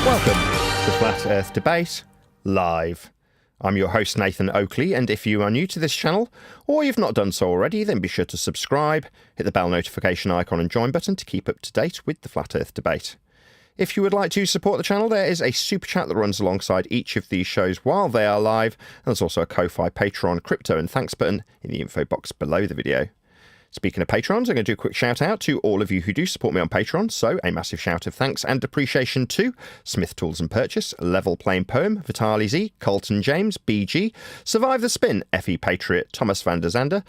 Welcome to Flat Earth Debate Live. I'm your host Nathan Oakley, and if you are new to this channel, or you've not done so already, then be sure to subscribe, hit the bell notification icon and join button to keep up to date with the Flat Earth Debate. If you would like to support the channel, there is a super chat that runs alongside each of these shows while they are live, and there's also a Ko-Fi, Patreon, crypto and thanks button in the info box below the video. Speaking of patrons, I'm going to do a quick shout out to all of you who do support me on Patreon, so a massive shout of thanks and appreciation to Smith Tools and Purchase, Level Plain Poem, Vitali Z, Colton James, BG, Survive the Spin, FE Patriot, Thomas van der Zander,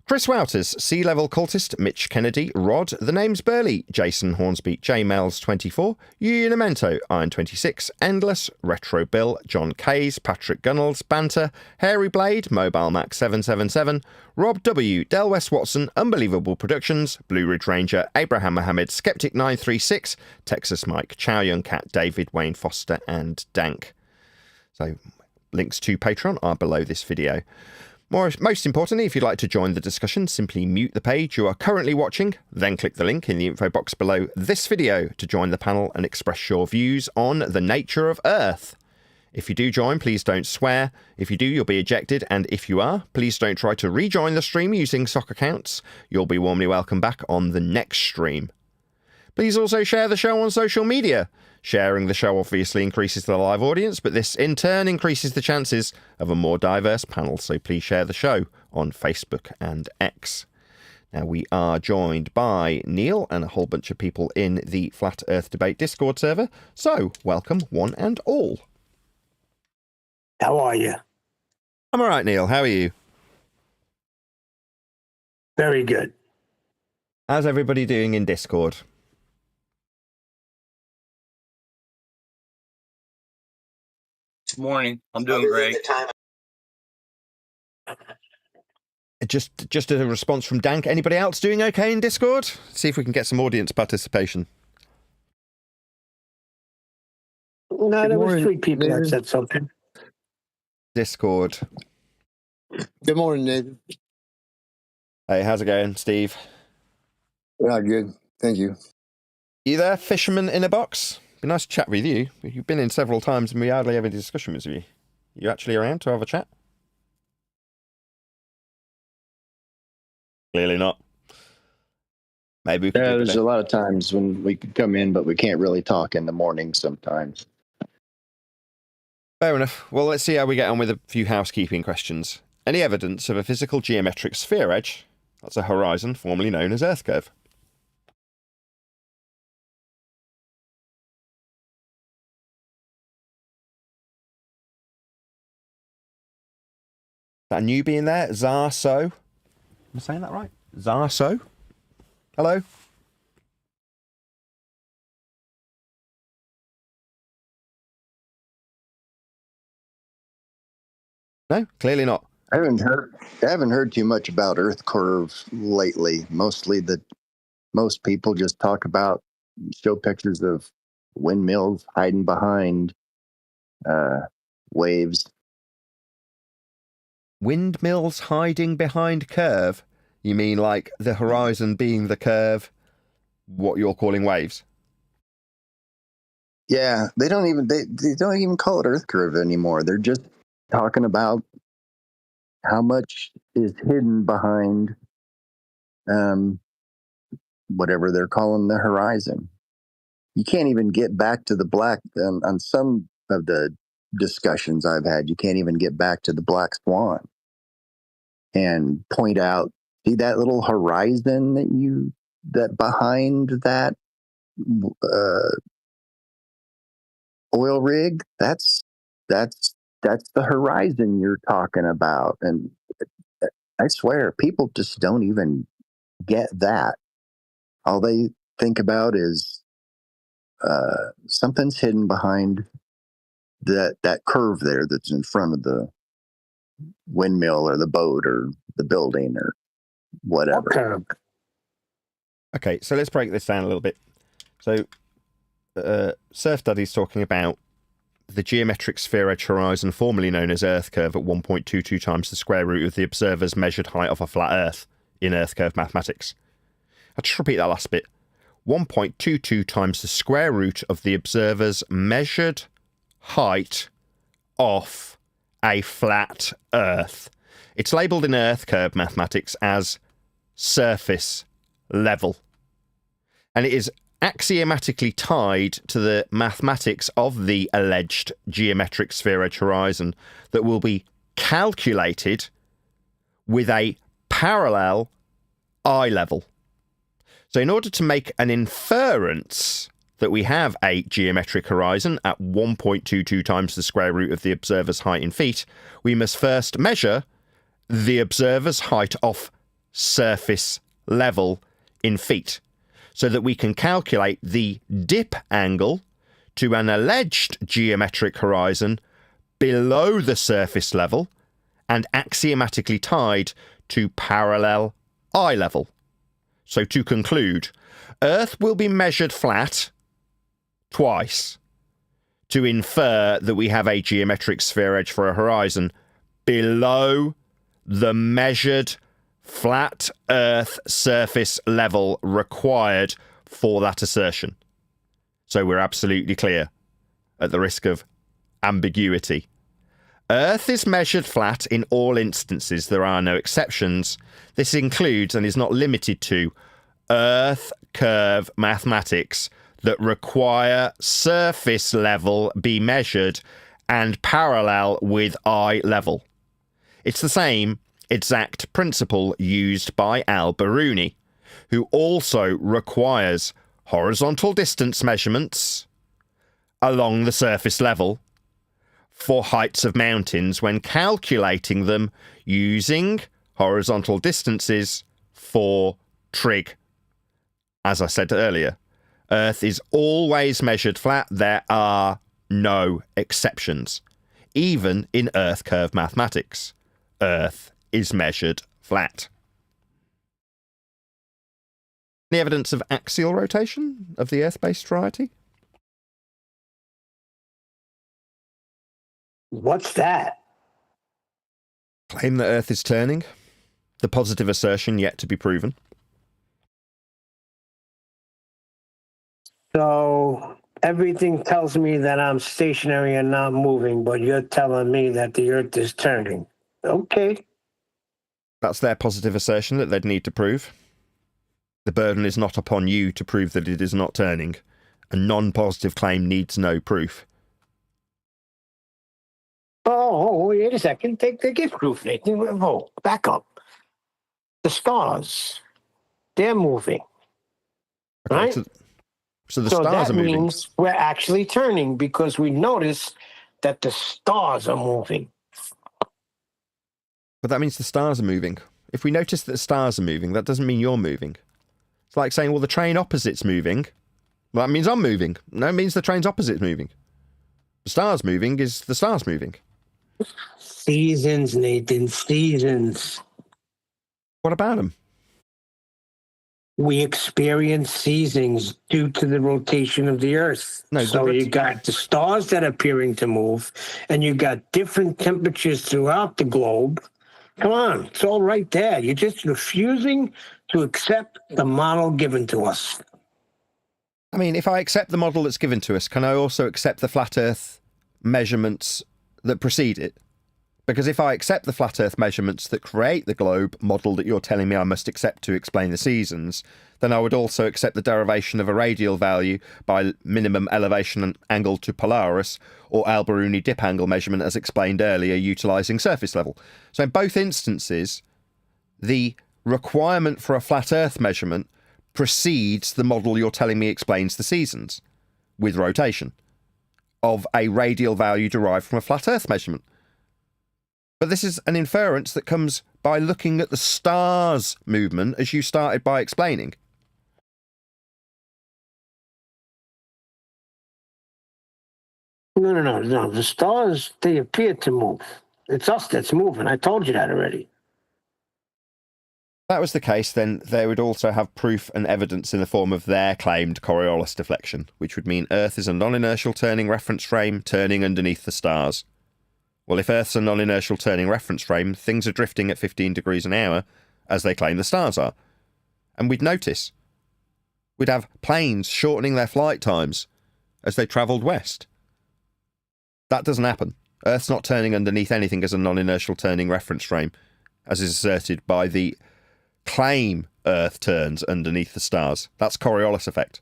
Chris Wouters, Sea Level Cultist, Mitch Kennedy, Rod, The Name's Burley, Jason Hornsby, J Mel's 24, Unimento, Iron 26, Endless, Retro Bill, John Kays, Patrick Gunnels, Banter, Hairy Blade, Mobile Max 777, Rob W, Del West Watson, Unbelievable Productions, Blue Ridge Ranger, Abraham Mohammed, Skeptic 936, Texas Mike, Chow Young Cat, David Wayne Foster, and Dank. So links to Patreon are below this video. Most importantly, if you'd like to join the discussion, simply mute the page you are currently watching, then click the link in the info box below this video to join the panel and express your views on the nature of Earth. If you do join, please don't swear. If you do, you'll be ejected, and if you are, please don't try to rejoin the stream using sock accounts. You'll be warmly welcome back on the next stream. Please also share the show on social media. Sharing the show obviously increases the live audience, but this in turn increases the chances of a more diverse panel, so please share the show on Facebook and X. Now, we are joined by Neil and a whole bunch of people in the Flat Earth Debate Discord server, so welcome one and all. How are you? I'm all right, Neil. How are you? Very good. How's everybody doing in Discord? Good morning. I'm doing great. Just a response from Dank. Anybody else doing okay in Discord? See if we can get some audience participation. No, there was three people that said something. Discord. Good morning, Nathan. Hey, how's it going, Steve? Yeah, good. Thank you. You there, fisherman in a box? Be nice to chat with you. You've been in several times and we hardly have any discussion with you. You actually around to have a chat? Clearly not. Maybe we could do there's a lot of times when we could come in, but we can't really talk in the morning sometimes. Fair enough. Well, let's see how we get on with a few housekeeping questions. Any evidence of a physical geometric sphere edge? That's a horizon, formerly known as Earth curve. That newbie in there, Zarso. Am I saying that right? Zarso? Hello? No, clearly not. I haven't heard too much about Earth curve lately. Mostly most people just talk about, show pictures of windmills hiding behind waves. Windmills hiding behind curve? You mean like the horizon being the curve, what you're calling waves? Yeah, they don't even call it Earth curve anymore. They're just talking about how much is hidden behind whatever they're calling the horizon. You can't even get back to the black on some of the discussions I've had. You can't even get back to the black swan and point out, see that little horizon that behind that oil rig? That's the horizon you're talking about. And I swear, people just don't even get that. All they think about is something's hidden behind that curve there that's in front of the windmill or the boat or the building or whatever. Okay, so let's break this down a little bit. So Surf Daddy's talking about the geometric sphere edge horizon, formerly known as Earth curve, at 1.22 times the square root of the observer's measured height of a flat Earth in Earth curve mathematics. I'll just repeat that last bit. 1.22 times the square root of the observer's measured height off a flat Earth. It's labelled in Earth curve mathematics as surface level. And it is axiomatically tied to the mathematics of the alleged geometric sphere edge horizon that will be calculated with a parallel eye level. So in order to make an inference that we have a geometric horizon at 1.22 times the square root of the observer's height in feet, we must first measure the observer's height off surface level in feet, so that we can calculate the dip angle to an alleged geometric horizon below the surface level and axiomatically tied to parallel eye level. So to conclude, Earth will be measured flat twice to infer that we have a geometric sphere edge for a horizon below the measured flat Earth surface level required for that assertion. So we're absolutely clear, at the risk of ambiguity. Earth is measured flat in all instances. There are no exceptions. This includes and is not limited to Earth curve mathematics that require surface level be measured and parallel with eye level. It's the same exact principle used by Al-Biruni, who also requires horizontal distance measurements along the surface level for heights of mountains when calculating them using horizontal distances for trig. As I said earlier, Earth is always measured flat. There are no exceptions. Even in Earth curve mathematics, Earth is measured flat. Any evidence of axial rotation of the Earth-based variety? What's that? Claim that Earth is turning. The positive assertion yet to be proven. So everything tells me that I'm stationary and not moving, but you're telling me that the Earth is turning. Okay. That's their positive assertion that they'd need to prove. The burden is not upon you to prove that it is not turning. A non-positive claim needs no proof. Oh, wait a second. They give proof, Nathan. Oh, back up. The stars, they're moving. Okay, right? So the So stars that are moving. means we're actually turning because we notice that the stars are moving. But that means the stars are moving. If we notice that the stars are moving, that doesn't mean you're moving. It's like saying, well, the train opposite's moving. Well, that means I'm moving. No, it means the train's opposite's moving. The stars moving is the stars moving. Seasons, Nathan, seasons. What about them? We experience seasons due to the rotation of the Earth. No, so you got the stars that are appearing to move, and you got different temperatures throughout the globe. Come on, it's all right there. You're just refusing to accept the model given to us. I mean, if I accept the model that's given to us, can I also accept the flat Earth measurements that precede it? Because if I accept the flat Earth measurements that create the globe model that you're telling me I must accept to explain the seasons, then I would also accept the derivation of a radial value by minimum elevation and angle to Polaris, or Al-Biruni dip angle measurement as explained earlier, utilising surface level. So in both instances, the requirement for a flat Earth measurement precedes the model you're telling me explains the seasons, with rotation, of a radial value derived from a flat Earth measurement. But this is an inference that comes by looking at the stars' movement, as you started by explaining. No. The stars, they appear to move. It's us that's moving. I told you that already. If that was the case, then they would also have proof and evidence in the form of their claimed Coriolis deflection, which would mean Earth is a non-inertial turning reference frame turning underneath the stars. Well, if Earth's a non-inertial turning reference frame, things are drifting at 15 degrees an hour, as they claim the stars are. And we'd notice. We'd have planes shortening their flight times as they travelled west. That doesn't happen. Earth's not turning underneath anything as a non-inertial turning reference frame, as is asserted by the claim Earth turns underneath the stars. That's Coriolis effect.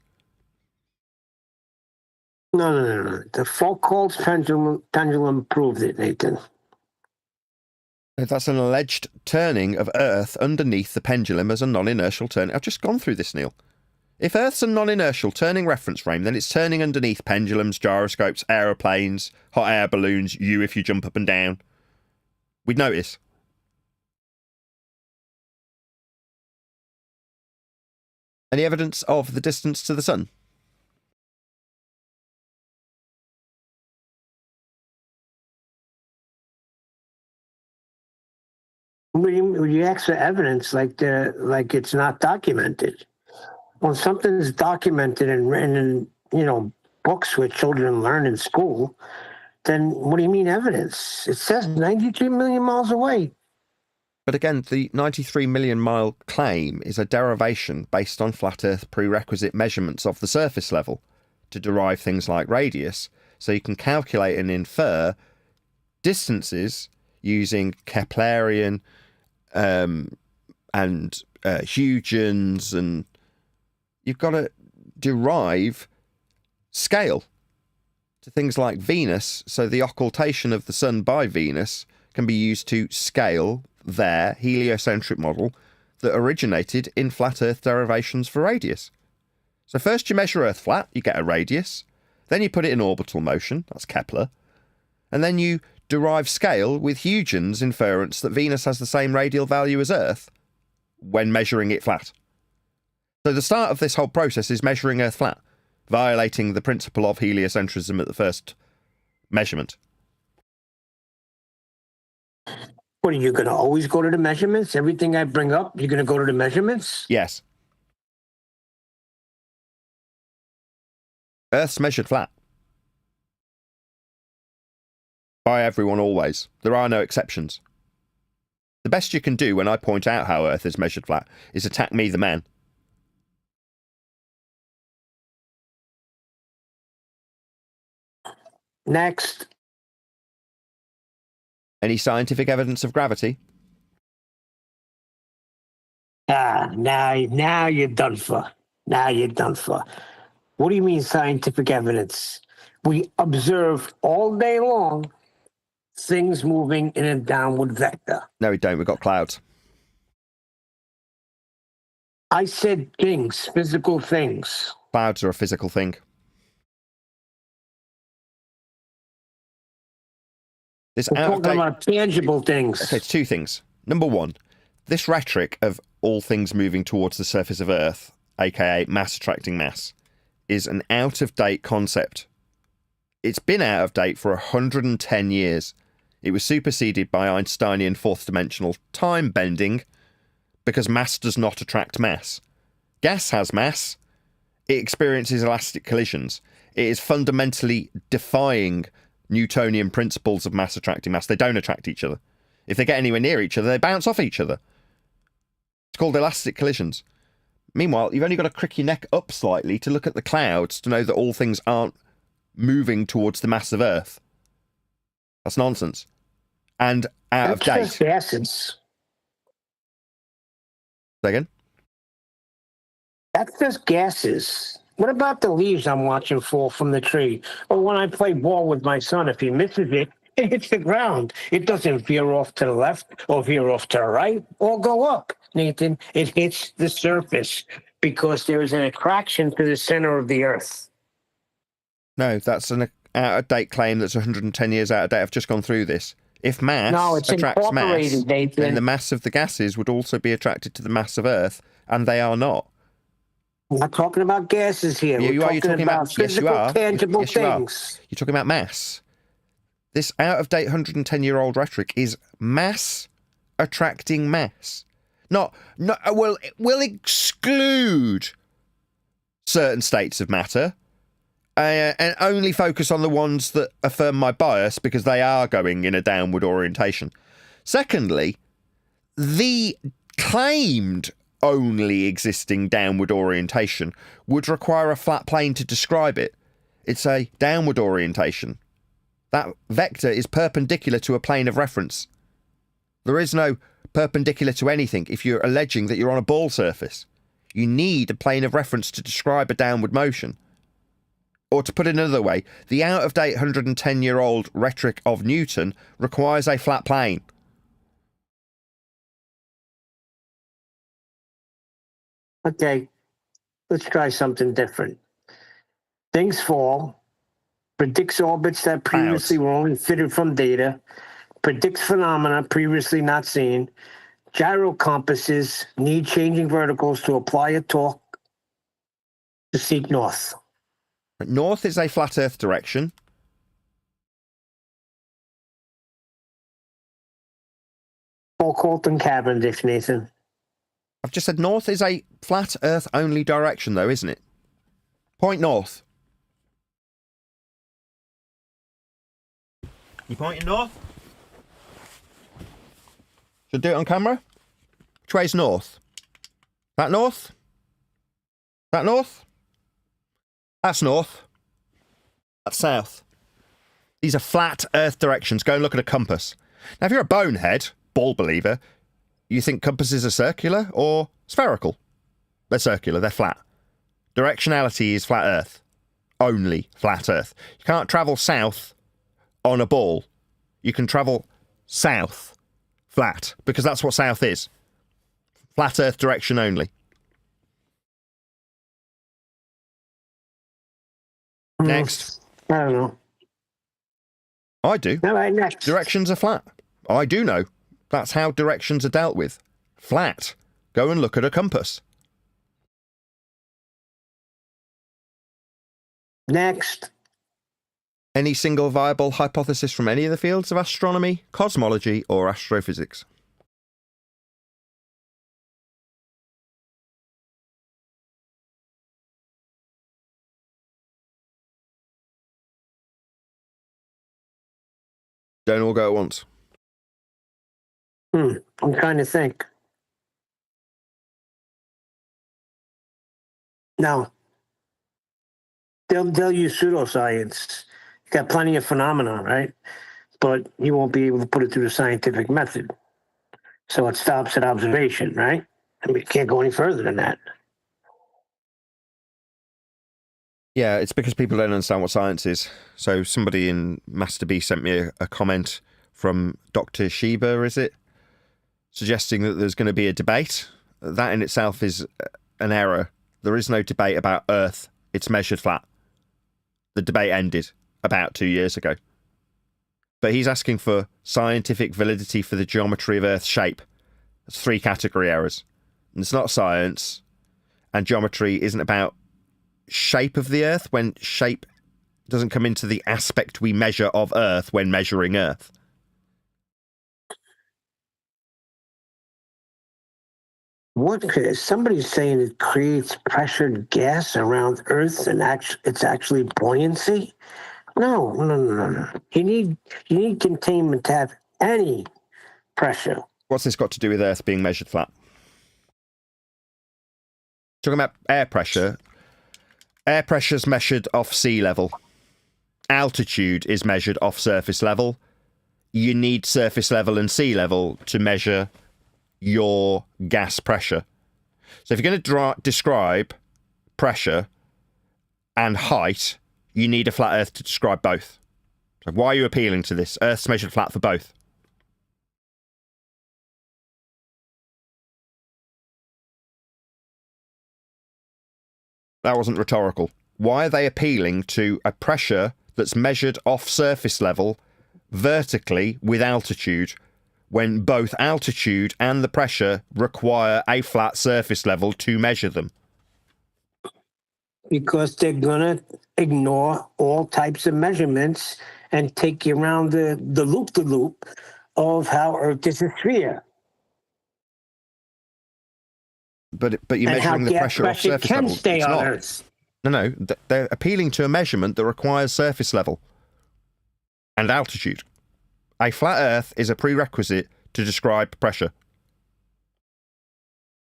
No. The Foucault's pendulum proved it, Nathan. That's an alleged turning of Earth underneath the pendulum as a non-inertial turning. I've just gone through this, Neil. If Earth's a non-inertial turning reference frame, then it's turning underneath pendulums, gyroscopes, aeroplanes, hot air balloons, you if you jump up and down. We'd notice. Any evidence of the distance to the sun? When you ask for evidence, like it's not documented. When something's documented and written in, books where children learn in school, then what do you mean evidence? It says 93 million miles away. But again, the 93 million mile claim is a derivation based on flat Earth prerequisite measurements of the surface level to derive things like radius, so you can calculate and infer distances using Keplerian and Huygens, and you've got to derive scale to things like Venus, so the occultation of the sun by Venus can be used to scale their heliocentric model that originated in flat Earth derivations for radius. So first you measure Earth flat, you get a radius, then you put it in orbital motion, that's Kepler, and then you derive scale with Huygens' inference that Venus has the same radial value as Earth when measuring it flat. So the start of this whole process is measuring Earth flat, violating the principle of heliocentrism at the first measurement. What, are you going to always go to the measurements? Everything I bring up, you're going to go to the measurements? Yes. Earth's measured flat. By everyone always. There are no exceptions. The best you can do when I point out how Earth is measured flat is attack me, the man. Next. Any scientific evidence of gravity? Now you're done for. Now you're done for. What do you mean scientific evidence? We observe all day long things moving in a downward vector. No, we don't. We've got clouds. I said things, physical things. Clouds are a physical thing. This We're talking about tangible things. Okay, it's two things. Number one, this rhetoric of all things moving towards the surface of Earth, aka mass attracting mass, is an out-of-date concept. It's been out of date for 110 years. It was superseded by Einsteinian fourth-dimensional time bending because mass does not attract mass. Gas has mass. It experiences elastic collisions. It is fundamentally defying Newtonian principles of mass attracting mass. They don't attract each other. If they get anywhere near each other, they bounce off each other. It's called elastic collisions. Meanwhile, you've only got to crick your neck up slightly to look at the clouds to know that all things aren't moving towards the mass of Earth. That's nonsense. And out of date. Just gases. Say again? That's just gases. What about the leaves I'm watching fall from the tree? Or when I play ball with my son, if he misses it, it hits the ground. It doesn't veer off to the left or veer off to the right or go up, Nathan. It hits the surface because there is an attraction to the center of the Earth. No, that's an out-of-date claim that's 110 years out of date. I've just gone through this. If mass attracts mass, Nathan, then the mass of the gases would also be attracted to the mass of Earth, and they are not. I'm not talking about gases here. Yeah, We're talking about physical, tangible things. You're talking about mass. This out-of-date 110-year-old rhetoric is mass attracting mass. Will exclude certain states of matter and only focus on the ones that affirm my bias because they are going in a downward orientation. Secondly, the claimed only existing downward orientation would require a flat plane to describe it. It's a downward orientation. That vector is perpendicular to a plane of reference. There is no perpendicular to anything if you're alleging that you're on a ball surface. You need a plane of reference to describe a downward motion. Or to put it another way, the out-of-date 110-year-old rhetoric of Newton requires a flat plane. Okay, let's try something different. Things fall, predicts orbits that previously were only fitted from data, predicts phenomena previously not seen, gyro compasses need changing verticals to apply a torque to seek north. North is a flat Earth direction. Foucault and Cavendish, Nathan. I've just said north is a flat Earth only direction, though, isn't it? Point north. You pointing north? Should I do it on camera? Which way's north? That north? That north? That's north. That's south. These are flat Earth directions. Go and look at a compass. Now, if you're a bonehead, ball believer, you think compasses are circular or spherical? They're circular. They're flat. Directionality is flat Earth. Only flat Earth. You can't travel south on a ball. You can travel south flat, because that's what south is. Flat Earth direction only. Next. I don't know. I do. All right, next. Directions are flat. I do know. That's how directions are dealt with. Flat. Go and look at a compass. Next. Any single viable hypothesis from any of the fields of astronomy, cosmology, or astrophysics? Don't all go at once. I'm trying to think. No. They'll use pseudoscience. You got plenty of phenomena, right? But you won't be able to put it through the scientific method. So it stops at observation, right? I mean, it can't go any further than that. Yeah, it's because people don't understand what science is. So somebody in Master B sent me a comment from Dr. Shiba, is it? Suggesting that there's going to be a debate. That in itself is an error. There is no debate about Earth. It's measured flat. The debate ended about 2 years ago. But he's asking for scientific validity for the geometry of Earth's shape. That's 3 category errors. And it's not science. And geometry isn't about shape of the Earth, when shape doesn't come into the aspect we measure of Earth when measuring Earth. What somebody's saying it creates pressured gas around Earth, and it's actually buoyancy. No. You need containment to have any pressure. What's this got to do with Earth being measured flat? Talking about air pressure. Air pressure is measured off sea level. Altitude is measured off surface level. You need surface level and sea level to measure your gas pressure. So if you're going to describe pressure and height, you need a flat Earth to describe both. So why are you appealing to this? Earth's measured flat for both. That wasn't rhetorical. Why are they appealing to a pressure that's measured off surface level vertically with altitude, when both altitude and the pressure require a flat surface level to measure them? Because they're going to ignore all types of measurements and take you around the loop-de-loop of how Earth is a sphere. But you're And how measuring the gas pressure off surface can level. stay It's on not. Earth. No, they're appealing to a measurement that requires surface level and altitude. A flat Earth is a prerequisite to describe pressure.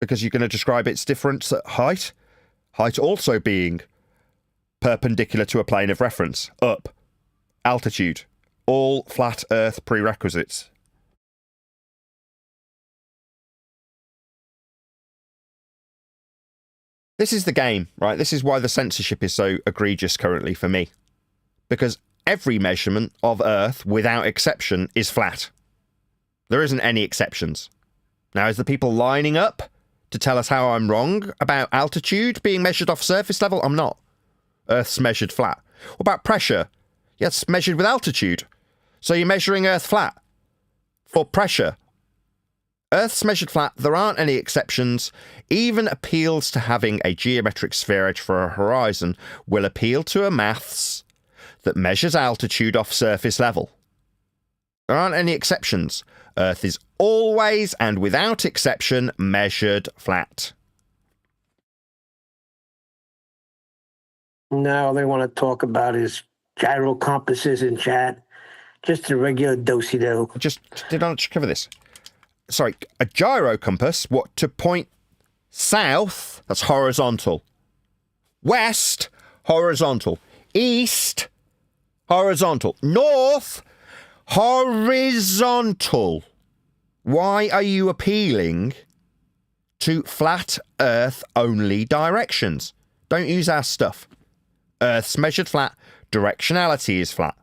because you're going to describe its difference at height. Height also being perpendicular to a plane of reference, up, altitude, all flat Earth prerequisites. This is the game, right? This is why the censorship is so egregious currently for me. Because every measurement of Earth, without exception, is flat. There isn't any exceptions. Now, is the people lining up to tell us how I'm wrong about altitude being measured off surface level? I'm not. Earth's measured flat. What about pressure? Yeah, it's measured with altitude. So you're measuring Earth flat for pressure. Earth's measured flat, there aren't any exceptions. Even appeals to having a geometric sphere edge for a horizon will appeal to a maths that measures altitude off surface level. There aren't any exceptions. Earth is always and without exception measured flat. Now they want to talk about his gyro compasses in chat. Just a regular do-si-do. Just did I cover this? Sorry, a gyro compass, what, to point south, that's horizontal. West, horizontal. East, horizontal. North, horizontal. Why are you appealing to flat Earth only directions? Don't use our stuff. Earth's measured flat, directionality is flat.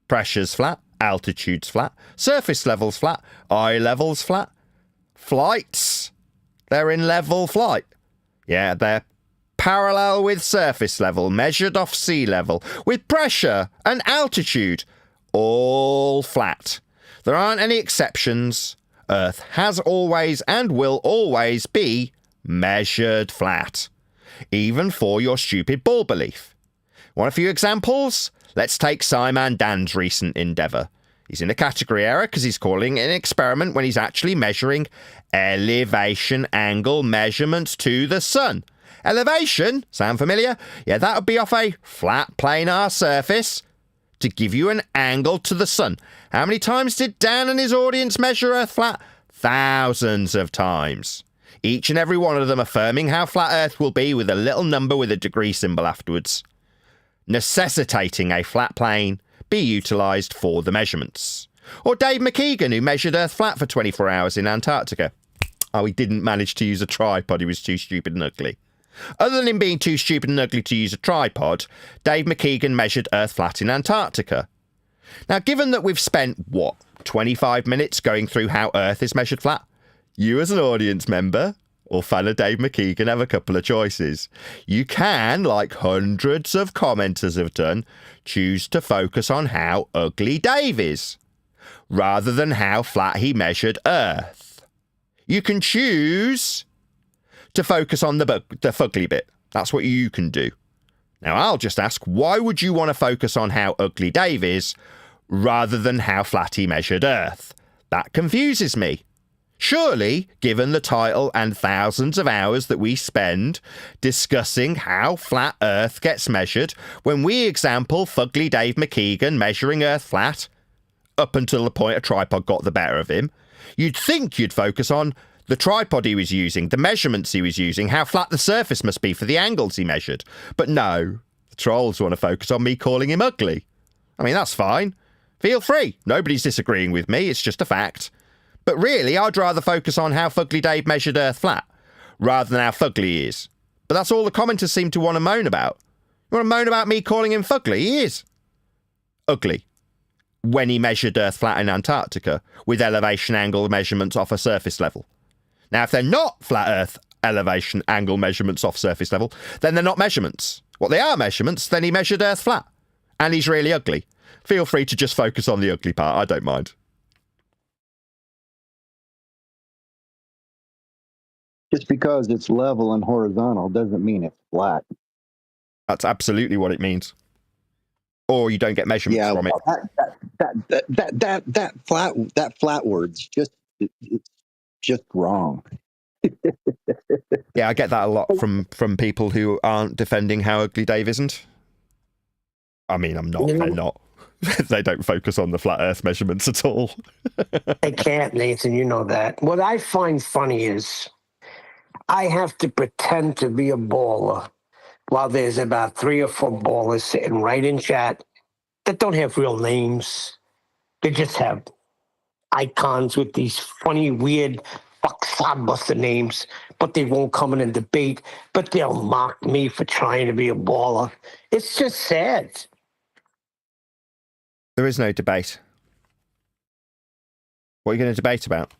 Pressure's flat, altitude's flat, surface level's flat, eye level's flat. Flights, they're in level flight. Yeah, they're parallel with surface level, measured off sea level, with pressure and altitude, all flat. There aren't any exceptions. Earth has always and will always be measured flat, even for your stupid ball belief. Want a few examples? Let's take Simon Dan's recent endeavour. He's in a category error because he's calling it an experiment when he's actually measuring elevation angle measurements to the sun. Elevation? Sound familiar? Yeah, that would be off a flat planar surface to give you an angle to the sun. How many times did Dan and his audience measure Earth flat? Thousands of times. Each and every one of them affirming how flat Earth will be with a little number with a degree symbol afterwards, necessitating a flat plane be utilised for the measurements. Or Dave McKeegan, who measured Earth flat for 24 hours in Antarctica. Oh, he didn't manage to use a tripod, he was too stupid and ugly. Other than him being too stupid and ugly to use a tripod, Dave McKeegan measured Earth flat in Antarctica. Now, given that we've spent, 25 minutes going through how Earth is measured flat, you as an audience member or fan of Dave McKeegan have a couple of choices. You can, like hundreds of commenters have done, choose to focus on how ugly Dave is, rather than how flat he measured Earth. You can choose to focus on the fugly bit. That's what you can do. Now, I'll just ask, why would you want to focus on how ugly Dave is, rather than how flat he measured Earth? That confuses me. Surely, given the title and thousands of hours that we spend discussing how flat Earth gets measured, when we example fugly Dave McKeegan measuring Earth flat, up until the point a tripod got the better of him, you'd think you'd focus on the tripod he was using, the measurements he was using, how flat the surface must be for the angles he measured. But no, the trolls want to focus on me calling him ugly. I mean, that's fine. Feel free. Nobody's disagreeing with me. It's just a fact. But really, I'd rather focus on how fugly Dave measured Earth flat, rather than how fugly he is. But that's all the commenters seem to want to moan about. You want to moan about me calling him fugly? He is ugly. When he measured Earth flat in Antarctica, with elevation angle measurements off a surface level. Now, if they're not flat Earth elevation angle measurements off surface level, then they're not measurements. What they are measurements, then he measured Earth flat. And he's really ugly. Feel free to just focus on the ugly part. I don't mind. Just because it's level and horizontal doesn't mean it's flat. That's absolutely what it means. Or you don't get measurements from it. That flat word's it's just wrong. Yeah, I get that a lot from people who aren't defending how ugly Dave isn't. I mean, I'm not. They're not. They don't focus on the flat Earth measurements at all. They can't, Nathan. You know that. What I find funny is I have to pretend to be a baller while there's about 3 or 4 ballers sitting right in chat that don't have real names. They just have icons with these funny, weird, sodbuster names, but they won't come in and debate, but they'll mock me for trying to be a baller. It's just sad. There is no debate. What are you going to debate about?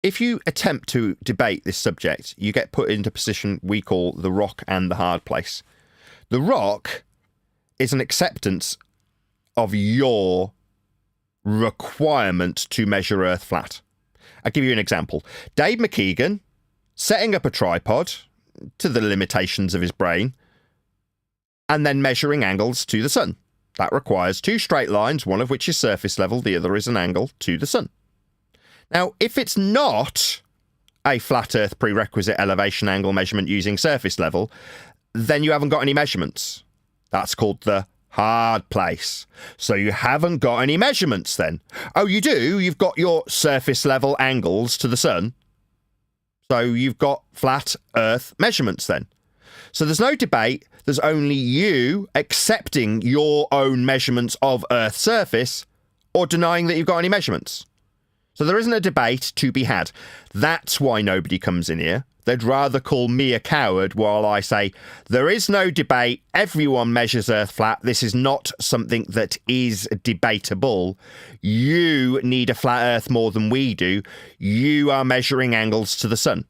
If you attempt to debate this subject, you get put into a position we call the rock and the hard place. The rock is an acceptance of your requirement to measure Earth flat. I'll give you an example. Dave McKeegan, setting up a tripod to the limitations of his brain, and then measuring angles to the sun. That requires 2 straight lines, one of which is surface level, the other is an angle to the sun. Now, if it's not a flat Earth prerequisite elevation angle measurement using surface level, then you haven't got any measurements. That's called the hard place. So you haven't got any measurements then. Oh, you do? You've got your surface level angles to the sun. So you've got flat Earth measurements then. So there's no debate. There's only you accepting your own measurements of Earth's surface or denying that you've got any measurements. So there isn't a debate to be had. That's why nobody comes in here. They'd rather call me a coward while I say, there is no debate. Everyone measures Earth flat. This is not something that is debatable. You need a flat Earth more than we do. You are measuring angles to the sun.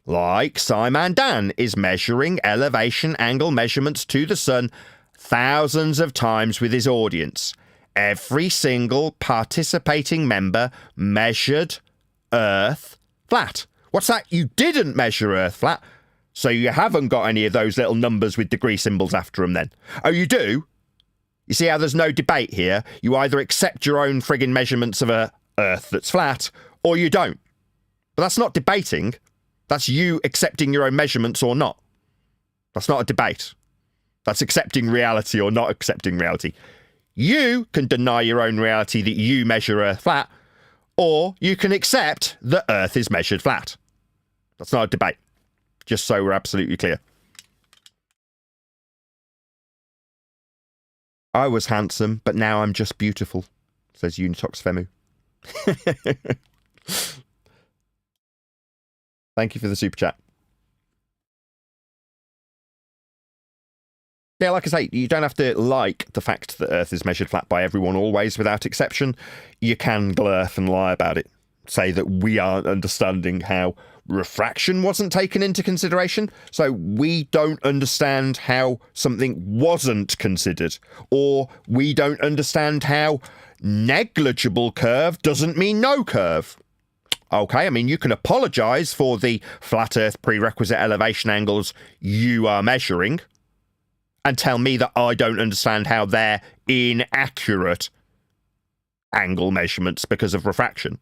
Like Simon Dan is measuring elevation angle measurements to the sun thousands of times with his audience. Every single participating member measured Earth flat. What's that? You didn't measure Earth flat, so you haven't got any of those little numbers with degree symbols after them then. Oh, you do? You see how there's no debate here? You either accept your own friggin' measurements of a Earth that's flat, or you don't. But that's not debating. That's you accepting your own measurements or not. That's not a debate. That's accepting reality or not accepting reality. You can deny your own reality that you measure Earth flat, or you can accept that Earth is measured flat. That's not a debate. Just so we're absolutely clear. I was handsome, but now I'm just beautiful, says Unitox Femu. Thank you for the super chat. Yeah, like I say, you don't have to like the fact that Earth is measured flat by everyone always without exception. You can glurf and lie about it. Say that we aren't understanding how refraction wasn't taken into consideration, so we don't understand how something wasn't considered. Or we don't understand how negligible curve doesn't mean no curve. Okay, I mean, you can apologise for the flat Earth prerequisite elevation angles you are measuring, and tell me that I don't understand how they're inaccurate angle measurements because of refraction.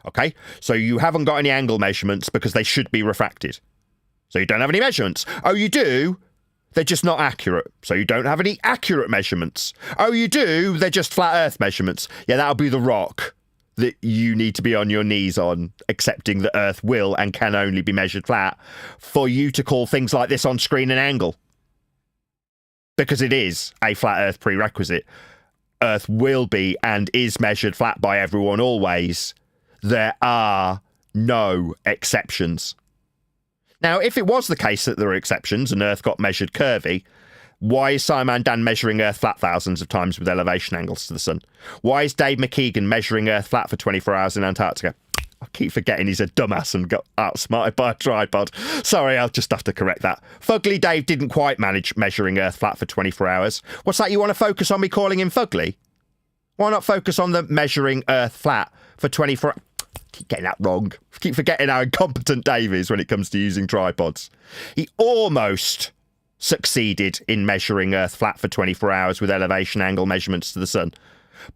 Okay, so you haven't got any angle measurements because they should be refracted. So you don't have any measurements. Oh, you do? They're just not accurate. So you don't have any accurate measurements. Oh, you do? They're just flat Earth measurements. Yeah, that'll be the rock that you need to be on your knees on, accepting that Earth will and can only be measured flat, for you to call things like this on screen an angle. Because it is a flat Earth prerequisite. Earth will be and is measured flat by everyone always. There are no exceptions. Now, if it was the case that there are exceptions and Earth got measured curvy, why is Simon Dan measuring Earth flat thousands of times with elevation angles to the sun? Why is Dave McKeegan measuring Earth flat for 24 hours in Antarctica? I keep forgetting he's a dumbass and got outsmarted by a tripod. Sorry, I'll just have to correct that. Fugly Dave didn't quite manage measuring Earth flat for 24 hours. What's that, you want to focus on me calling him Fugly? Why not focus on the measuring Earth flat for 24 hours? Keep getting that wrong. Keep forgetting how incompetent Dave is when it comes to using tripods. He almost succeeded in measuring Earth flat for 24 hours with elevation angle measurements to the sun,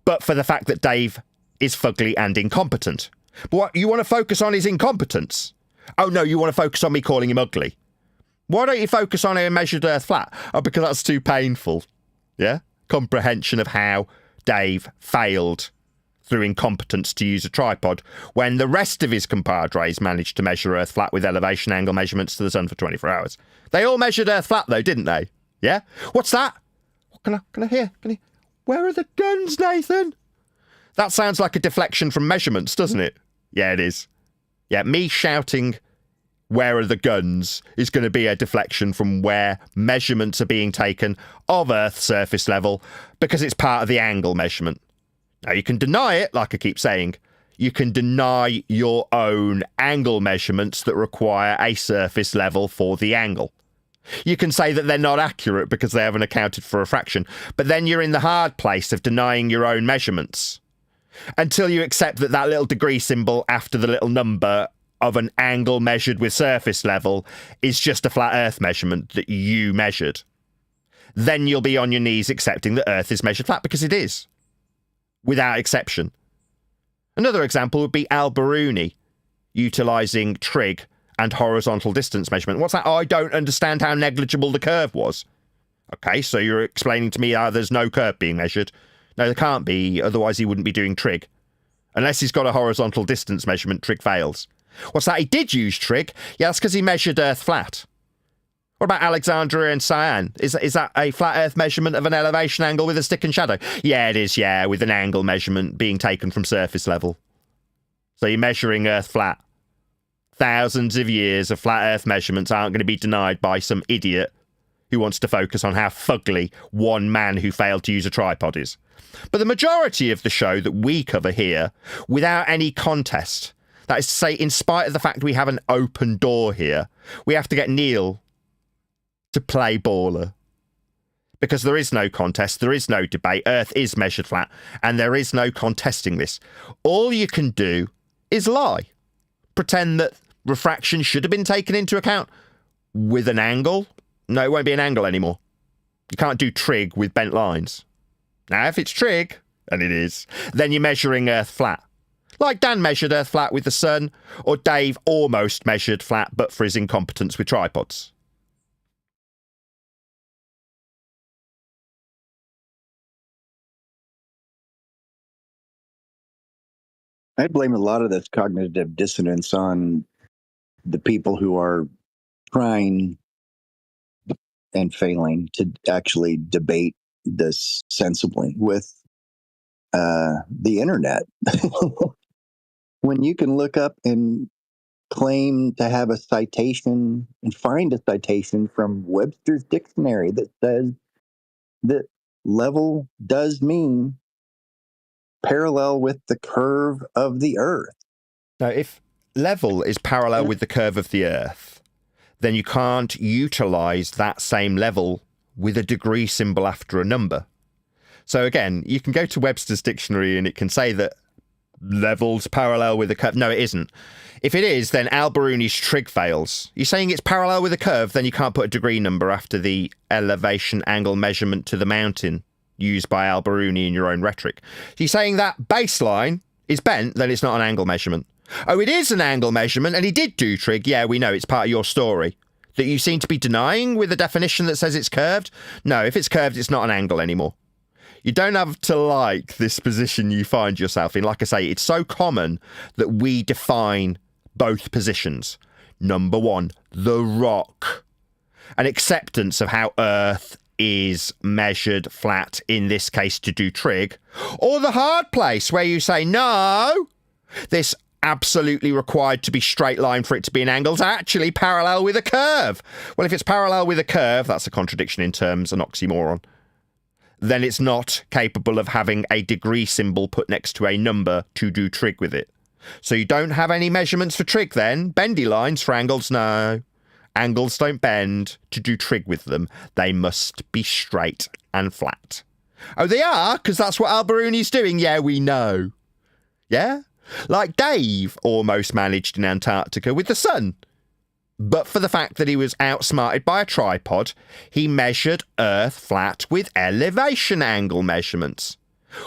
but for the fact that Dave is fugly and incompetent. But what you want to focus on is incompetence. Oh no, you want to focus on me calling him ugly. Why don't you focus on a measured Earth flat? Oh, because that's too painful. Yeah? Comprehension of how Dave failed through incompetence to use a tripod, when the rest of his compadres managed to measure Earth flat with elevation angle measurements to the sun for 24 hours. They all measured Earth flat, though, didn't they? Yeah? What's that? Can I hear? Where are the guns, Nathan? That sounds like a deflection from measurements, doesn't it? Yeah, it is. Yeah, me shouting, where are the guns, is going to be a deflection from where measurements are being taken of Earth's surface level, because it's part of the angle measurement. Now, you can deny it, like I keep saying. You can deny your own angle measurements that require a surface level for the angle. You can say that they're not accurate because they haven't accounted for refraction, but then you're in the hard place of denying your own measurements until you accept that that little degree symbol after the little number of an angle measured with surface level is just a flat Earth measurement that you measured. Then you'll be on your knees accepting that Earth is measured flat, because it is, without exception. Another example would be Al-Biruni utilising trig and horizontal distance measurement. What's that? Oh, I don't understand how negligible the curve was. Okay, so you're explaining to me there's no curve being measured. No, there can't be, otherwise he wouldn't be doing trig. Unless he's got a horizontal distance measurement, trig fails. What's that? He did use trig. Yeah, that's because he measured Earth flat. What about Alexandria and Cyan? Is that a flat Earth measurement of an elevation angle with a stick and shadow? Yeah, it is, yeah, with an angle measurement being taken from surface level. So you're measuring Earth flat. Thousands of years of flat Earth measurements aren't going to be denied by some idiot who wants to focus on how fugly one man who failed to use a tripod is. But the majority of the show that we cover here, without any contest, that is to say, in spite of the fact we have an open door here, we have to get Neil to play baller. Because there is no contest, there is no debate, Earth is measured flat, and there is no contesting this. All you can do is lie. Pretend that refraction should have been taken into account with an angle. No, it won't be an angle anymore. You can't do trig with bent lines. Now, if it's trig, and it is, then you're measuring Earth flat. Like Dan measured Earth flat with the sun, or Dave almost measured flat but for his incompetence with tripods. I blame a lot of this cognitive dissonance on the people who are trying and failing to actually debate this sensibly with the internet. When you can look up and claim to have a citation and find a citation from Webster's dictionary that says that level does mean parallel with the curve of the Earth. Now, if level is parallel with the curve of the Earth, then you can't utilise that same level with a degree symbol after a number. So again, you can go to Webster's dictionary and it can say that level's parallel with the curve. No, it isn't. If it is, then Al-Biruni's trig fails. You're saying it's parallel with a curve, then you can't put a degree number after the elevation angle measurement to the mountain used by Al-Biruni in your own rhetoric. So you're saying that baseline is bent, then it's not an angle measurement. Oh, it is an angle measurement, and he did do trig. Yeah, we know, it's part of your story. That you seem to be denying with a definition that says it's curved? No, if it's curved, it's not an angle anymore. You don't have to like this position you find yourself in. Like I say, it's so common that we define both positions. Number one, the rock. An acceptance of how Earth is measured flat, in this case to do trig. Or the hard place where you say, no, this absolutely required to be straight line for it to be an angle is actually parallel with a curve. Well, if it's parallel with a curve, that's a contradiction in terms, an oxymoron. Then it's not capable of having a degree symbol put next to a number to do trig with it. So you don't have any measurements for trig then? Bendy lines for angles? No. Angles don't bend to do trig with them. They must be straight and flat. Oh, they are? Because that's what Al-Biruni's doing? Yeah, we know. Yeah? Like Dave almost managed in Antarctica with the sun. But for the fact that he was outsmarted by a tripod, he measured Earth flat with elevation angle measurements.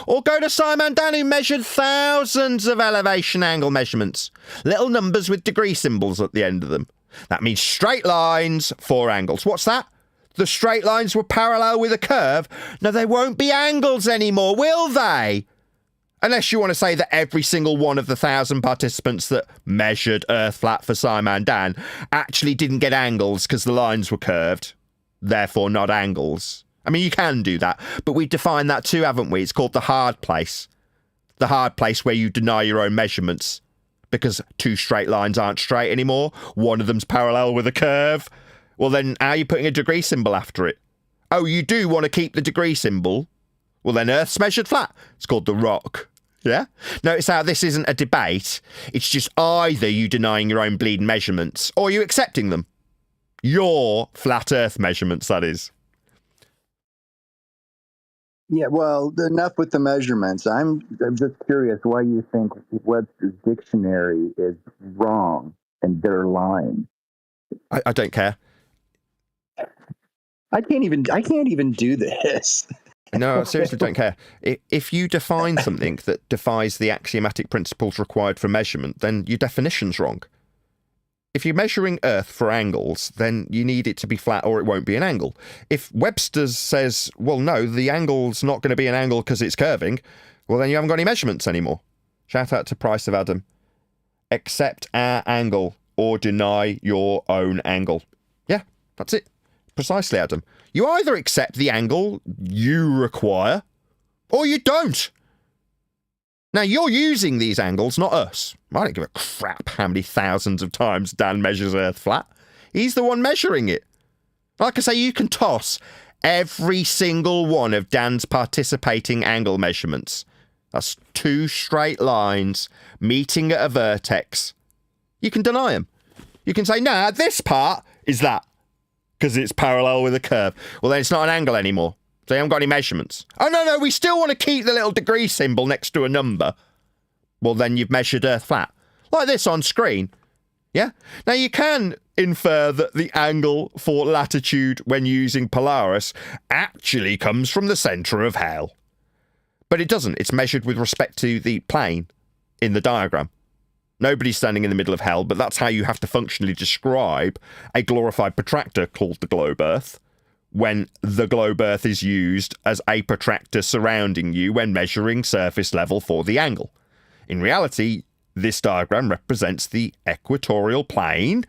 Or go to Simon Dan, who measured thousands of elevation angle measurements. Little numbers with degree symbols at the end of them. That means straight lines for angles. What's that? The straight lines were parallel with a curve? No, they won't be angles anymore, will they? Unless you want to say that every single one of the 1,000 participants that measured Earth flat for Simon Dan actually didn't get angles because the lines were curved, therefore not angles. I mean, you can do that, but we've defined that too, haven't we? It's called the hard place. The hard place where you deny your own measurements because two straight lines aren't straight anymore. One of them's parallel with a curve. Well, then how are you putting a degree symbol after it? Oh, you do want to keep the degree symbol? Well, then Earth's measured flat. It's called the rock. Yeah? Notice how this isn't a debate. It's just either you denying your own bleeding measurements or you accepting them. Your flat Earth measurements, that is. Yeah, well, enough with the measurements. I'm just curious why you think Webster's dictionary is wrong and they're lying. I don't care. I can't even do this. No, I seriously don't care. If you define something that defies the axiomatic principles required for measurement, then your definition's wrong. If you're measuring Earth for angles, then you need it to be flat or it won't be an angle. If Webster's says, well, no, the angle's not going to be an angle because it's curving, well, then you haven't got any measurements anymore. Shout out to Price of Adam. Accept our angle or deny your own angle. Yeah, that's it. Precisely, Adam. You either accept the angle you require, or you don't. Now, you're using these angles, not us. I don't give a crap how many thousands of times Dan measures Earth flat. He's the one measuring it. Like I say, you can toss every single one of Dan's participating angle measurements. That's two straight lines meeting at a vertex. You can deny them. You can say, nah, this part is that, because it's parallel with a curve. Well, then it's not an angle anymore. So you haven't got any measurements. Oh, no, we still want to keep the little degree symbol next to a number. Well, then you've measured Earth flat. Like this on screen. Yeah? Now, you can infer that the angle for latitude when using Polaris actually comes from the centre of hell. But it doesn't. It's measured with respect to the plane in the diagram. Nobody's standing in the middle of hell, but that's how you have to functionally describe a glorified protractor called the globe Earth, when the globe Earth is used as a protractor surrounding you when measuring surface level for the angle. In reality, this diagram represents the equatorial plane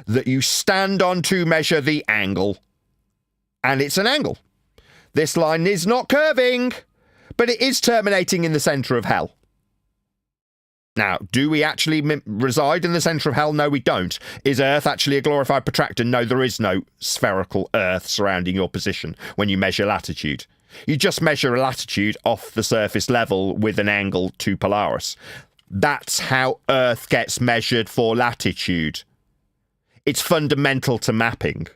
that you stand on to measure the angle. And it's an angle. This line is not curving, but it is terminating in the centre of hell. Now, do we actually reside in the centre of hell? No, we don't. Is Earth actually a glorified protractor? No, there is no spherical Earth surrounding your position when you measure latitude. You just measure a latitude off the surface level with an angle to Polaris. That's how Earth gets measured for latitude. It's fundamental to mapping.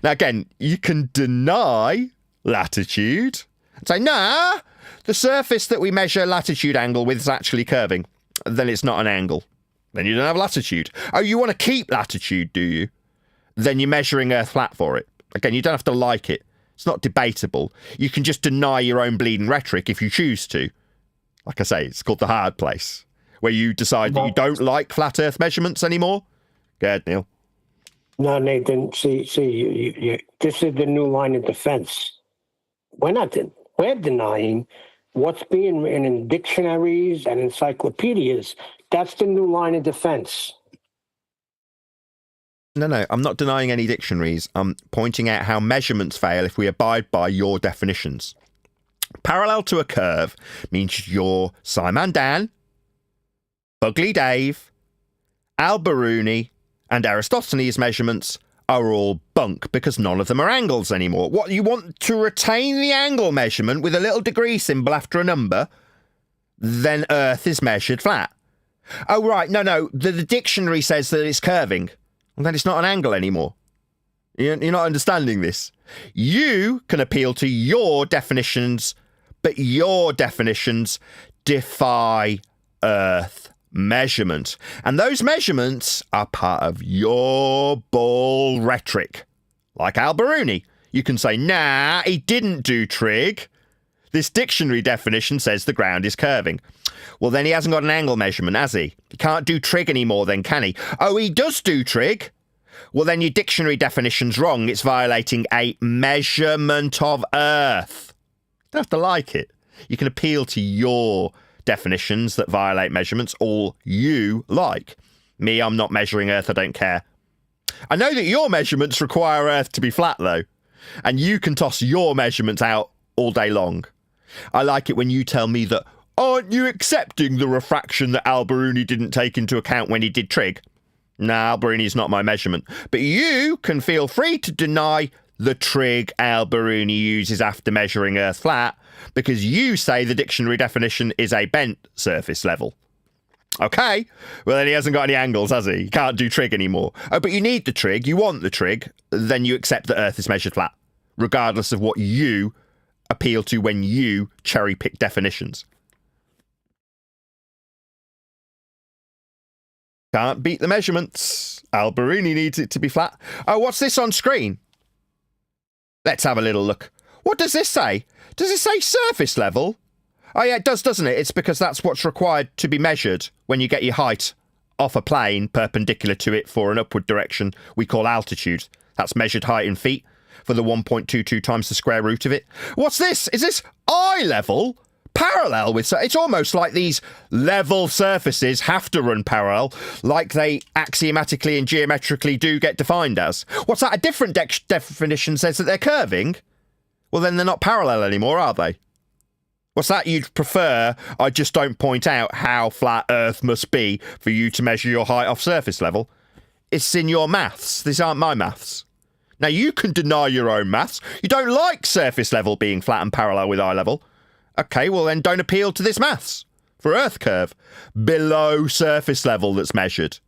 Now, again, you can deny latitude and say, nah, the surface that we measure latitude angle with is actually curving. Then it's not an angle. Then you don't have latitude. Oh, you want to keep latitude, do you? Then you're measuring Earth flat for it. Again, you don't have to like it. It's not debatable. You can just deny your own bleeding rhetoric if you choose to. Like I say, it's called the hard place, where you decide that you don't like flat Earth measurements anymore. Go ahead, Neil. No, Nathan, see, this is the new line of defense. We're denying what's being written in dictionaries and encyclopedias. That's the new line of defense. No, I'm not denying any dictionaries. I'm pointing out how measurements fail if we abide by your definitions. Parallel to a curve means your Simon Dan, Bugly Dave, Al-Biruni, and Aristophanes measurements are all bunk because none of them are angles anymore. What, you want to retain the angle measurement with a little degree symbol after a number? Then Earth is measured flat. Oh, right, no, the dictionary says that it's curving. Well, then it's not an angle anymore. You're not understanding this. You can appeal to your definitions, but your definitions defy Earth measurement. And those measurements are part of your bull rhetoric. Like Al-Biruni. You can say, nah, he didn't do trig. This dictionary definition says the ground is curving. Well, then he hasn't got an angle measurement, has he? He can't do trig anymore then, can he? Oh, he does do trig. Well, then your dictionary definition's wrong. It's violating a measurement of Earth. You don't have to like it. You can appeal to your definitions that violate measurements all you like. Me, I'm not measuring Earth, I don't care. I know that your measurements require Earth to be flat, though, and you can toss your measurements out all day long. I like it when you tell me that, aren't you accepting the refraction that Al-Biruni didn't take into account when he did trig? Nah, Al-Biruni's not my measurement. But you can feel free to deny the trig Al-Biruni uses after measuring Earth flat, because you say the dictionary definition is a bent surface level. Okay, well then he hasn't got any angles, has he? He can't do trig anymore. Oh, but you need the trig, you want the trig, then you accept that Earth is measured flat, regardless of what you appeal to when you cherry-pick definitions. Can't beat the measurements. Al-Biruni needs it to be flat. Oh, what's this on screen? Let's have a little look. What does this say? Does it say surface level? Oh yeah, it does, doesn't it? It's because that's what's required to be measured when you get your height off a plane perpendicular to it for an upward direction we call altitude. That's measured height in feet for the 1.22 times the square root of it. What's this? Is this eye level? Parallel with... It's almost like these level surfaces have to run parallel, like they axiomatically and geometrically do get defined as. What's that? A different definition says that they're curving? Well, then they're not parallel anymore, are they? What's that? You'd prefer I just don't point out how flat Earth must be for you to measure your height off surface level? It's in your maths. These aren't my maths. Now, you can deny your own maths. You don't like surface level being flat and parallel with eye level. Okay, well then don't appeal to this maths for Earth curve below surface level that's measured.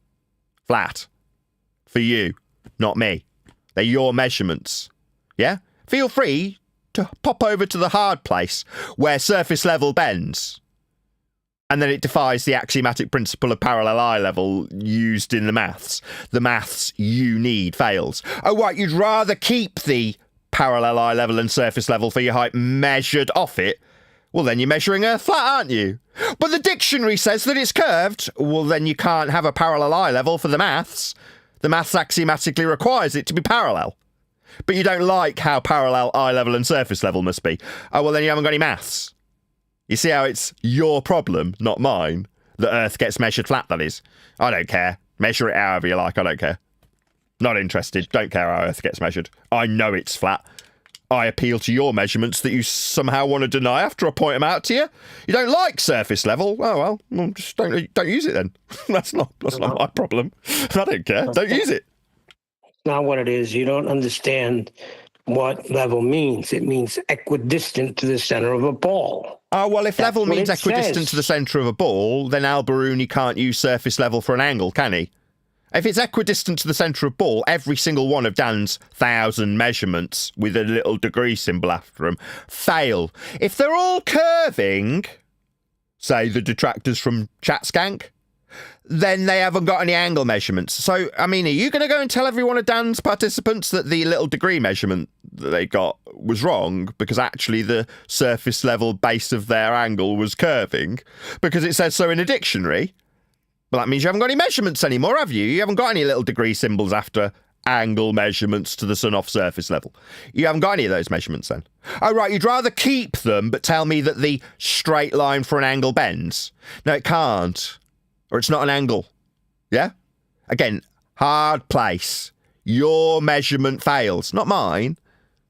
Flat. For you, not me. They're your measurements. Yeah? Feel free to pop over to the hard place where surface level bends. And then it defies the axiomatic principle of parallel eye level used in the maths. The maths you need fails. Oh, right, you'd rather keep the parallel eye level and surface level for your height measured off it? Well, then you're measuring Earth flat, aren't you? But the dictionary says that it's curved. Well, then you can't have a parallel eye level for the maths. The maths axiomatically requires it to be parallel. But you don't like how parallel eye level and surface level must be. Oh, well, then you haven't got any maths. You see how it's your problem, not mine, that Earth gets measured flat, that is? I don't care. Measure it however you like, I don't care. Not interested. Don't care how Earth gets measured. I know it's flat. I appeal to your measurements that you somehow want to deny after I point them out to you. You don't like surface level. Oh, well, just don't use it then. That's not my problem. I don't care. Don't use it. Not what it is. You don't understand what level means. It means equidistant to the center of a ball. Oh, well, if That's level what means it equidistant says. to the centre of a ball, then Al-Biruni can't use surface level for an angle, can he? If it's equidistant to the centre of ball, every single one of Dan's 1,000 measurements with a little degree symbol after them fail. If they're all curving, say the detractors from Chatskank, then they haven't got any angle measurements. So, I mean, are you going to go and tell every one of Dan's participants that the little degree measurement that they got was wrong because actually the surface level base of their angle was curving because it says so in a dictionary? Well, that means you haven't got any measurements anymore, have you? You haven't got any little degree symbols after angle measurements to the sun off surface level. You haven't got any of those measurements then. Oh, right, you'd rather keep them but tell me that the straight line for an angle bends. No, it can't. Or it's not an angle. Yeah? Again, hard place. Your measurement fails, not mine.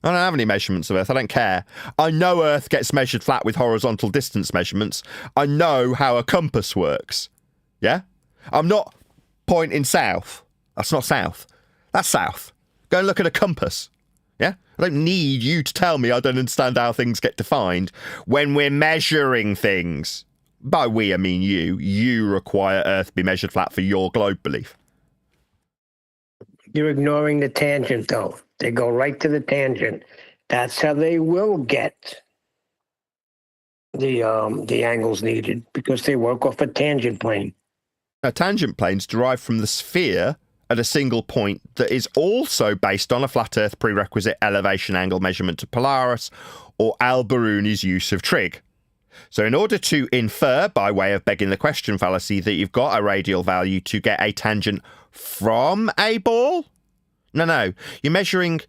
I don't have any measurements of Earth. I don't care. I know Earth gets measured flat with horizontal distance measurements. I know how a compass works. Yeah? I'm not pointing south. That's not south. That's south. Go and look at a compass. Yeah? I don't need you to tell me I don't understand how things get defined when we're measuring things. By we, I mean you. You require Earth be measured flat for your globe belief. You're ignoring the tangent, though. They go right to the tangent. That's how they will get the angles needed because they work off a tangent plane. Now, tangent planes derive from the sphere at a single point that is also based on a flat Earth prerequisite elevation angle measurement to Polaris or Al-Biruni's use of trig. So in order to infer, by way of begging the question fallacy, that you've got a radial value to get a tangent from a ball? No, you're measuring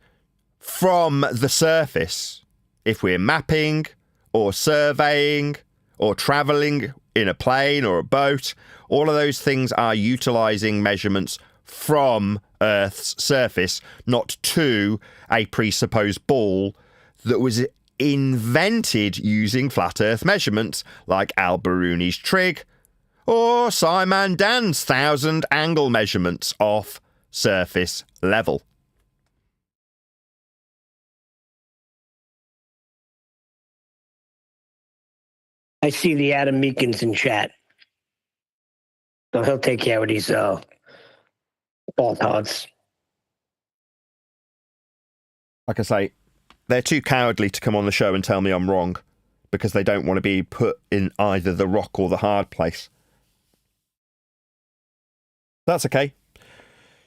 from the surface. If we're mapping or surveying or traveling in a plane or a boat, all of those things are utilizing measurements from Earth's surface, not to a presupposed ball that was invented using flat Earth measurements like Al-Biruni's trig or Simon Dan's 1,000 angle measurements off surface level. I see the Adam Meekins in chat. So he'll take care of these baltards. Like I say, they're too cowardly to come on the show and tell me I'm wrong because they don't want to be put in either the rock or the hard place. That's okay.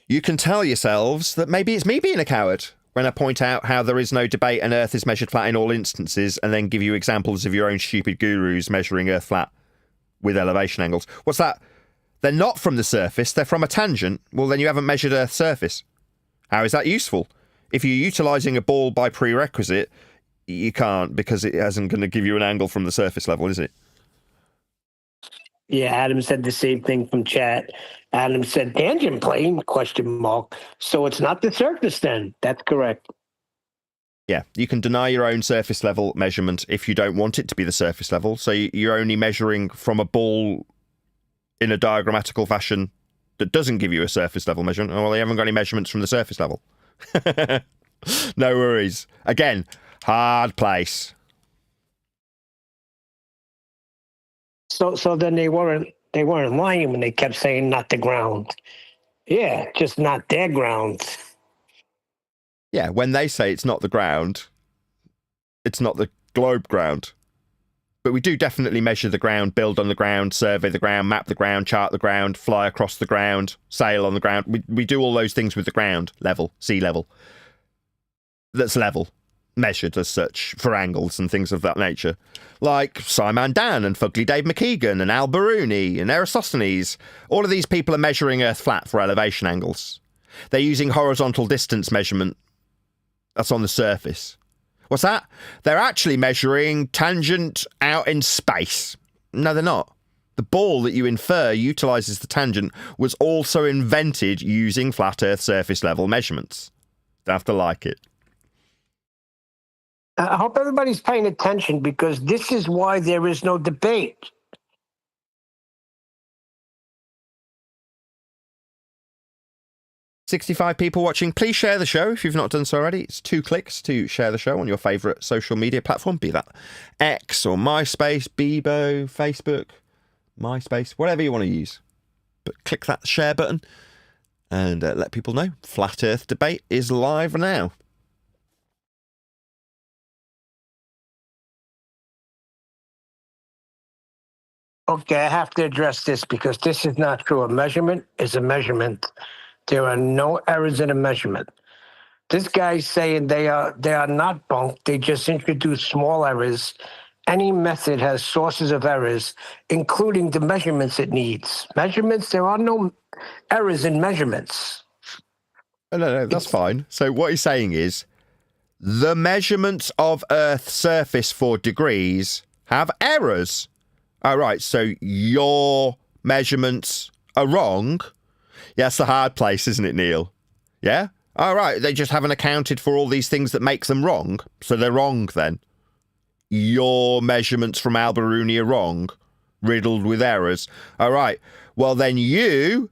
You can tell yourselves that maybe it's me being a coward when I point out how there is no debate and Earth is measured flat in all instances, and then give you examples of your own stupid gurus measuring Earth flat with elevation angles. What's that? They're not from the surface, they're from a tangent. Well, then you haven't measured Earth's surface. How is that useful? If you're utilising a ball by prerequisite, you can't, because it isn't going to give you an angle from the surface level, is it? Yeah, Adam said the same thing from chat. Adam said tangent plane, ? So it's not the surface then. That's correct. Yeah, you can deny your own surface level measurement if you don't want it to be the surface level. So you're only measuring from a ball in a diagrammatical fashion that doesn't give you a surface level measurement. Oh, well, they haven't got any measurements from the surface level. No worries. Again, hard place. So then they weren't lying when they kept saying not the ground. Yeah, just not their ground. Yeah, when they say it's not the ground, it's not the globe ground. But we do definitely measure the ground, build on the ground, survey the ground, map the ground, chart the ground, fly across the ground, sail on the ground. We do all those things with the ground level, sea level. That's level, measured as such for angles and things of that nature. Like Simon Dan and Fugly Dave McKeegan and Al-Biruni and Eratosthenes. All of these people are measuring Earth flat for elevation angles. They're using horizontal distance measurement. That's on the surface. What's that? They're actually measuring tangent out in space. No, they're not. The ball that you infer utilises the tangent was also invented using flat Earth surface level measurements. Don't have to like it. I hope everybody's paying attention because this is why there is no debate. $65 people watching. Please share the show if you've not done so already. It's 2 clicks to share the show on your favourite social media platform, be that X or MySpace, Bebo, Facebook, MySpace, whatever you want to use. But click that share button and let people know. Flat Earth debate is live now. Okay, I have to address this because this is not true. A measurement is a measurement. There are no errors in a measurement. This guy's saying they are not bunk. They just introduce small errors. Any method has sources of errors, including the measurements it needs. Measurements, there are no errors in measurements. No, that's fine. So what he's saying is the measurements of Earth's surface for degrees have errors. All right, so your measurements are wrong. Yeah, that's the hard place, isn't it, Neil? Yeah? All right, they just haven't accounted for all these things that make them wrong, so they're wrong then. Your measurements from Al-Biruni are wrong, riddled with errors. All right, well then you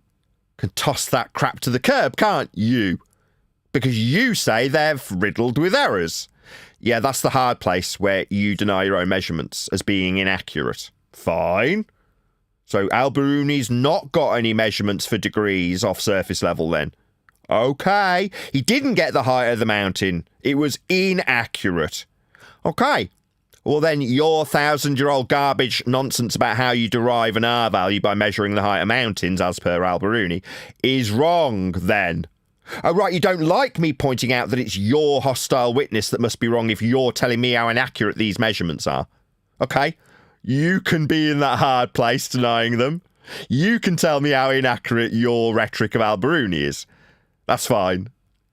can toss that crap to the curb, can't you? Because you say they're riddled with errors. Yeah, that's the hard place where you deny your own measurements as being inaccurate. Fine. So Al-Biruni's not got any measurements for degrees off surface level then. Okay. He didn't get the height of the mountain. It was inaccurate. Okay. Well then your 1,000-year-old garbage nonsense about how you derive an R value by measuring the height of mountains as per Al-Biruni is wrong then. Oh right, you don't like me pointing out that it's your hostile witness that must be wrong if you're telling me how inaccurate these measurements are. Okay. You can be in that hard place denying them. You can tell me how inaccurate your rhetoric of Al-Biruni is. That's fine.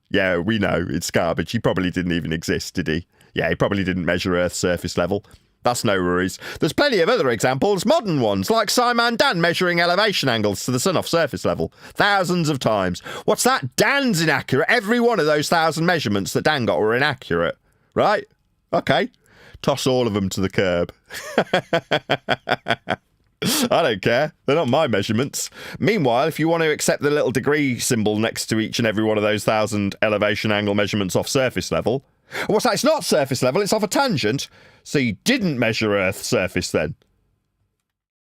Yeah, we know. It's garbage. He probably didn't even exist, did he? Yeah, he probably didn't measure Earth's surface level. That's no worries. There's plenty of other examples, modern ones, like Simon Dan measuring elevation angles to the sun off surface level. Thousands of times. What's that? Dan's inaccurate. Every one of those 1,000 measurements that Dan got were inaccurate. Right? Okay. Toss all of them to the curb. I don't care. They're not my measurements. Meanwhile, if you want to accept the little degree symbol next to each and every one of those 1,000 elevation angle measurements off surface level, what's that? It's not surface level, it's off a tangent. So you didn't measure Earth's surface then?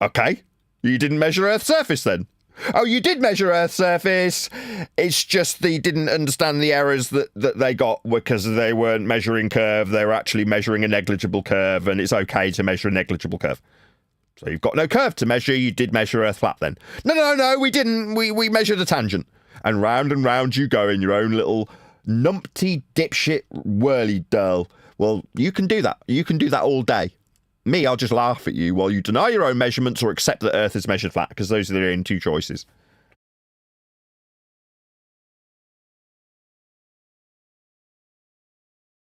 Okay. You didn't measure Earth's surface then? Oh, you did measure Earth's surface. It's just that you didn't understand the errors that they got because they weren't measuring curve. They were actually measuring a negligible curve, and it's okay to measure a negligible curve. So you've got no curve to measure. You did measure Earth flat then. No, we didn't. We measured a tangent. And round you go in your own little numpty dipshit whirly durl. Well, you can do that. You can do that all day. Me, I'll just laugh at you while you deny your own measurements or accept that Earth is measured flat, because those are the only two choices.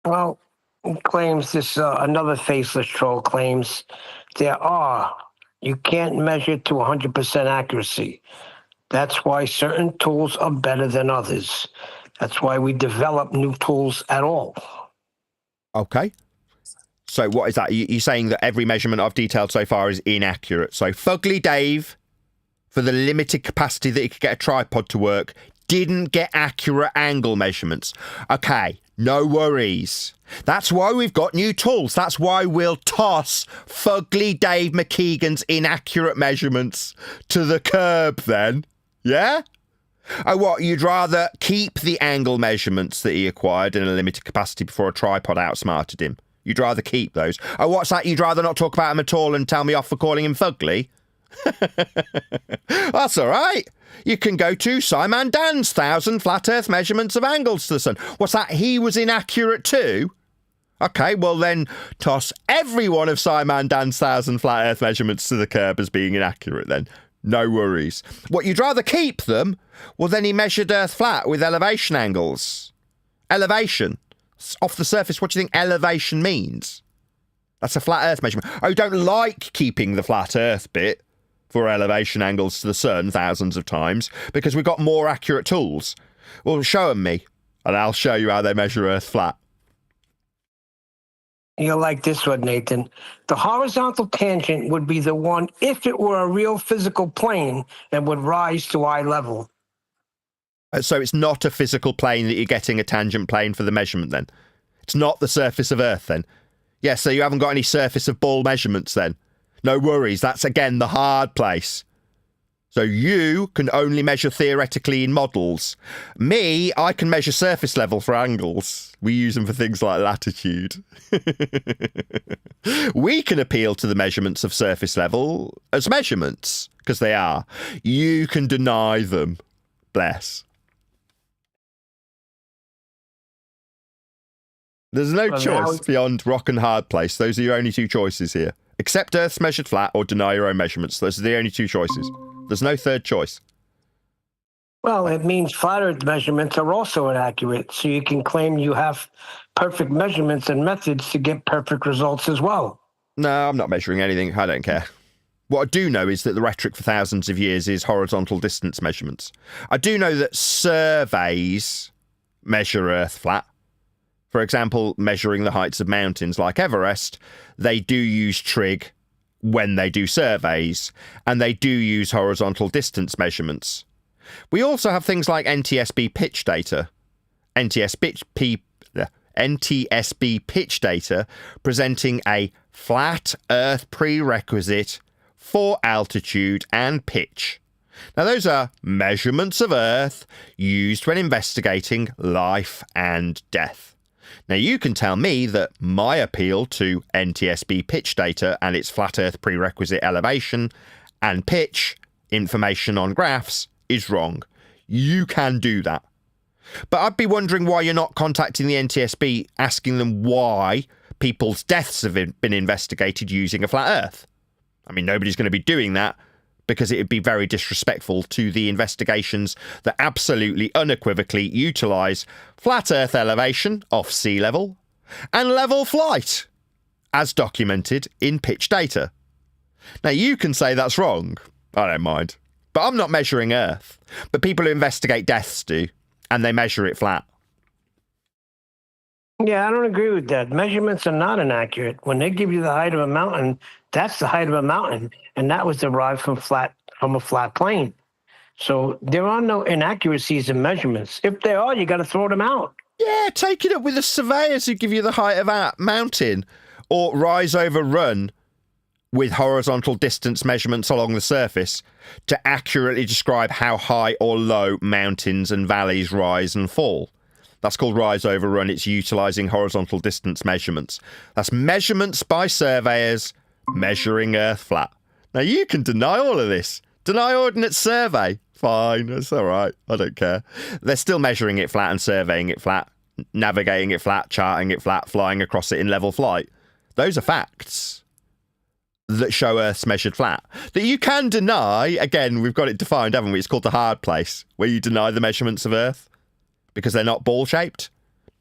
Well, he claims this, another faceless troll claims you can't measure to 100% accuracy. That's why certain tools are better than others. That's why we develop new tools at all. Okay. So what is that? You're saying that every measurement I've detailed so far is inaccurate. So Fugly Dave, for the limited capacity that he could get a tripod to work, didn't get accurate angle measurements. Okay, no worries. That's why we've got new tools. That's why we'll toss Fugly Dave McKeegan's inaccurate measurements to the curb then. Yeah? Oh, what, you'd rather keep the angle measurements that he acquired in a limited capacity before a tripod outsmarted him? You'd rather keep those? Oh, what's that? You'd rather not talk about him at all and tell me off for calling him fugly? That's all right. You can go to Simon Dan's 1,000 flat Earth measurements of angles to the sun. What's that? He was inaccurate too? Okay, well then toss every one of Simon Dan's 1,000 flat Earth measurements to the curb as being inaccurate then. No worries. What, you'd rather keep them? Well, then he measured Earth flat with elevation angles. Elevation. Off the surface, what do you think elevation means? That's a flat Earth measurement. Oh, you don't like keeping the flat Earth bit for elevation angles to the sun thousands of times because we've got more accurate tools. Well, show them me, and I'll show you how they measure Earth flat. You'll like this one, Nathan. The horizontal tangent would be the one if it were a real physical plane and would rise to eye level. So it's not a physical plane that you're getting a tangent plane for the measurement then? It's not the surface of Earth then? Yeah, so you haven't got any surface of ball measurements then? No worries, that's again the hard place. So you can only measure theoretically in models. Me, I can measure surface level for angles. We use them for things like latitude. We can appeal to the measurements of surface level as measurements, because they are. You can deny them. Bless. There's no choice beyond rock and hard place. Those are your only two choices here. Accept Earth's measured flat or deny your own measurements. Those are the only two choices. There's no third choice. Well, it means flat Earth measurements are also inaccurate, so you can claim you have perfect measurements and methods to get perfect results as well. No, I'm not measuring anything. I don't care. What I do know is that the rhetoric for thousands of years is horizontal distance measurements. I do know that surveys measure Earth flat. For example, measuring the heights of mountains like Everest, they do use trig when they do surveys, and they do use horizontal distance measurements. We also have things like NTSB pitch data. NTSB pitch data presenting a flat Earth prerequisite for altitude and pitch. Now, those are measurements of Earth used when investigating life and death. Now, you can tell me that my appeal to NTSB pitch data and its flat Earth prerequisite elevation and pitch information on graphs is wrong. You can do that. But I'd be wondering why you're not contacting the NTSB asking them why people's deaths have been investigated using a flat Earth. I mean, nobody's going to be doing that because it would be very disrespectful to the investigations that absolutely unequivocally utilise flat Earth elevation off sea level and level flight. as documented in pitch data. Now, you can say that's wrong. I don't mind. But I'm not measuring Earth. But people who investigate deaths do, and they measure it flat. Yeah, I don't agree with that. Measurements are not inaccurate. When they give you the height of a mountain, that's the height of a mountain, and that was derived from a flat plane. So there are no inaccuracies in measurements. If there are, you got to throw them out. Yeah, take it up with the surveyors who give you the height of a mountain, or rise over run with horizontal distance measurements along the surface to accurately describe how high or low mountains and valleys rise and fall. That's called rise over run. It's utilising horizontal distance measurements. That's measurements by surveyors measuring Earth flat. Now, you can deny all of this. Deny Ordinance survey. Fine, that's all right. I don't care. They're still measuring it flat and surveying it flat, navigating it flat, charting it flat, flying across it in level flight. Those are facts that show Earth's measured flat. That you can deny, again, we've got it defined, haven't we? It's called the hard place, where you deny the measurements of Earth because they're not ball-shaped.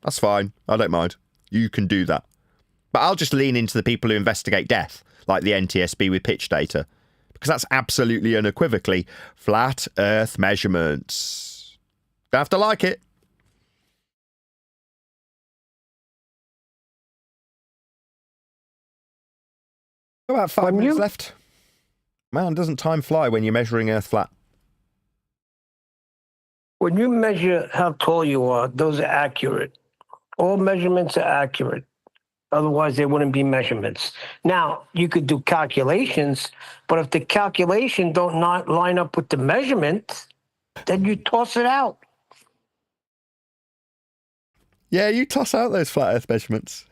That's fine. I don't mind. You can do that. But I'll just lean into the people who investigate death, like the NTSB with pitch data, because that's absolutely unequivocally flat Earth measurements. Don't have to like it. About 5 minutes left. Man, doesn't time fly when you're measuring Earth flat? When you measure how tall you are, those are accurate. All measurements are accurate. Otherwise, they wouldn't be measurements. Now, you could do calculations, but if the calculation don't not line up with the measurement, then you toss it out. Yeah, you toss out those flat Earth measurements.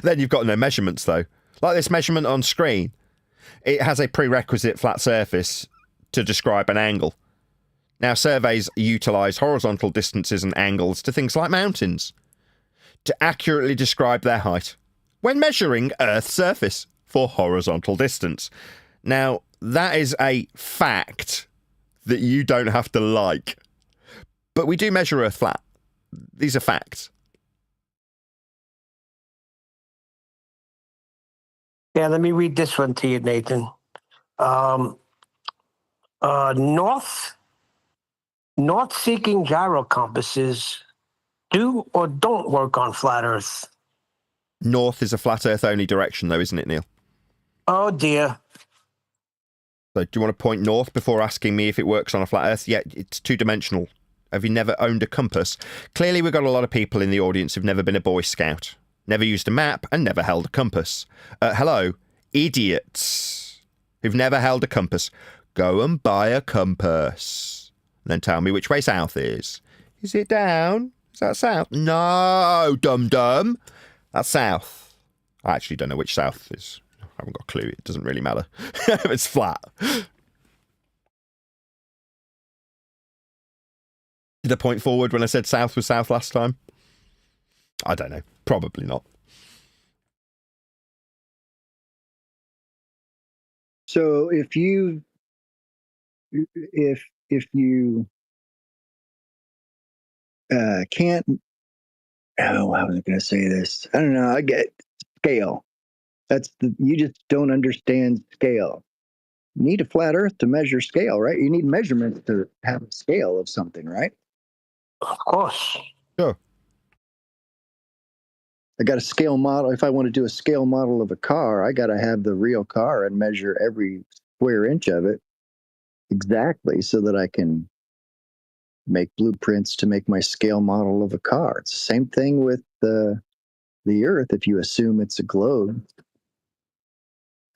Then you've got no measurements, though. Like this measurement on screen, it has a prerequisite flat surface to describe an angle. Now, surveys utilise horizontal distances and angles to things like mountains to accurately describe their height when measuring Earth's surface for horizontal distance. Now, that is a fact that you don't have to like. But we do measure Earth flat. These are facts. Yeah, let me read this one to you, Nathan. North-seeking gyro compasses do or don't work on flat Earth. North is a flat Earth only direction, though, isn't it, Neil? Oh, dear. So do you want to point north before asking me if it works on a flat Earth? Yeah, it's two-dimensional. Have you never owned a compass? Clearly, we've got a lot of people in the audience who've never been a Boy Scout, never used a map, and never held a compass. Hello, idiots who've never held a compass. Go and buy a compass. And then tell me which way south is. Is it down? Is that south? No, dum-dum. That's south. I actually don't know which south is. I haven't got a clue. It doesn't really matter. It's flat. Did I point forward when I said south was south last time? I don't know. Probably not. So if you can't, oh, how was I going to say this? I don't know. I get scale. You just don't understand scale. You need a flat Earth to measure scale, right? You need measurements to have a scale of something, right? Of course. Sure. I got a scale model. If I want to do a scale model of a car, I got to have the real car and measure every square inch of it exactly so that I can make blueprints to make my scale model of a car. It's the same thing with the Earth. If you assume it's a globe,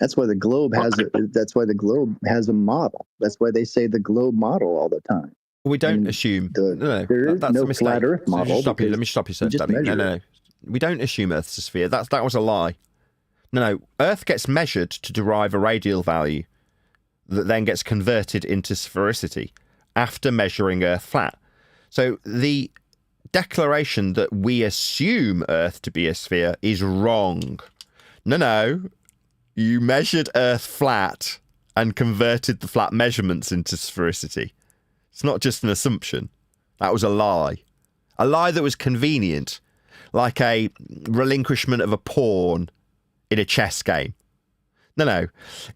that's why the globe has a model. That's why they say the globe model all the time. We don't assume. There is that's no a mistake. flat Earth model. Let me stop you, sir. just Daddy. measure No. We don't assume Earth's a sphere. That was a lie. No. Earth gets measured to derive a radial value that then gets converted into sphericity after measuring Earth flat. So the declaration that we assume Earth to be a sphere is wrong. No. You measured Earth flat and converted the flat measurements into sphericity. It's not just an assumption. That was a lie. A lie that was convenient. like a relinquishment of a pawn in a chess game. No.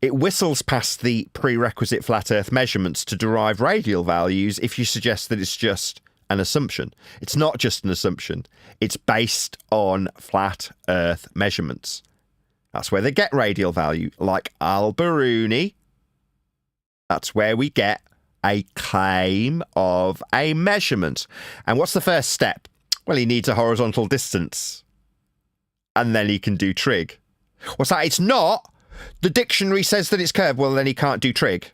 It whistles past the prerequisite flat Earth measurements to derive radial values if you suggest that it's just an assumption. It's not just an assumption. It's based on flat Earth measurements. That's where they get radial value, like Al-Biruni. That's where we get a claim of a measurement. And what's the first step? Well, he needs a horizontal distance. And then he can do trig. What's that? It's not. The dictionary says that it's curved. Well, then he can't do trig.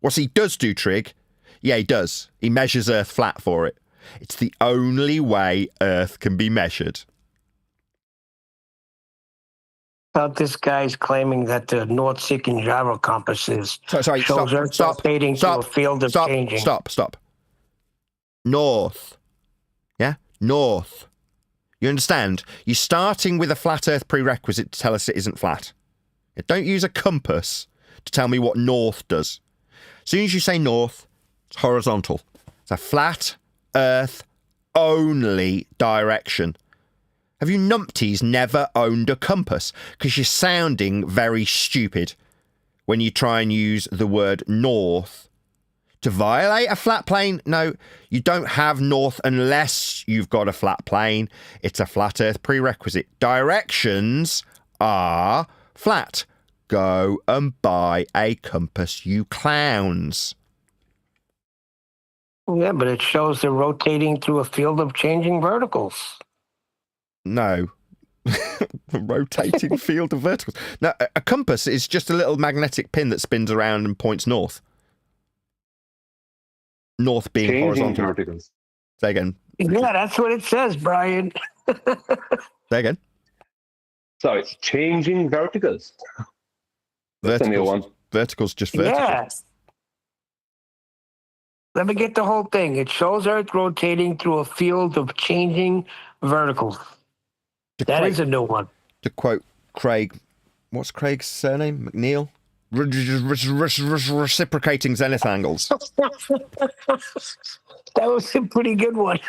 What's he does do trig? Yeah, he does. He measures Earth flat for it. It's the only way Earth can be measured. About this guy's claiming that the north-seeking gyro compass is Sorry, shows Earth rotating through a field of changing. Stop. North. Yeah? North. You understand? You're starting with a flat Earth prerequisite to tell us it isn't flat. Don't use a compass to tell me what north does. As soon as you say north, it's horizontal. It's a flat Earth only direction. Have you numpties never owned a compass? Because you're sounding very stupid when you try and use the word north to violate a flat plane. No, you don't have north unless you've got a flat plane. It's a flat Earth prerequisite. Directions are flat. Go and buy a compass, you clowns. Yeah, but it shows they're rotating through a field of changing verticals. No. Rotating field of verticals. No, a compass is just a little magnetic pin that spins around and points north. North being Changing horizontal. verticals. Say again. Yeah, that's what it says, Brian. Say again. So it's changing verticals. That's a new one. Verticals, just vertical. Yeah. Let me get the whole thing. It shows Earth rotating through a field of changing verticals. That is a new one. To quote Craig, what's Craig's surname? McNeil? Reciprocating zenith angles. That was a pretty good one.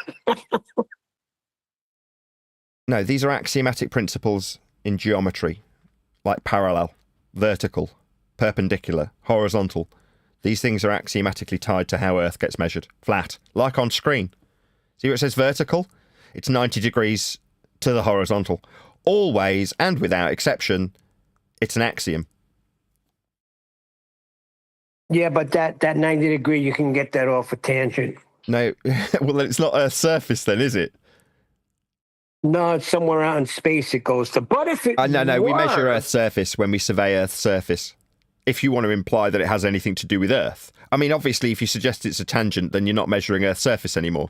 No, these are axiomatic principles in geometry, like parallel, vertical, perpendicular, horizontal. These things are axiomatically tied to how Earth gets measured. Flat, like on screen. See where it says vertical? It's 90 degrees to the horizontal. Always, and without exception, it's an axiom. Yeah, but that 90 degree, you can get that off a tangent. No, well, then it's not Earth's surface then, is it? No, it's somewhere out in space it goes to. But if it No, we measure were- Earth's surface when we survey Earth's surface. If you want to imply that it has anything to do with Earth. I mean, obviously, if you suggest it's a tangent, then you're not measuring Earth's surface anymore.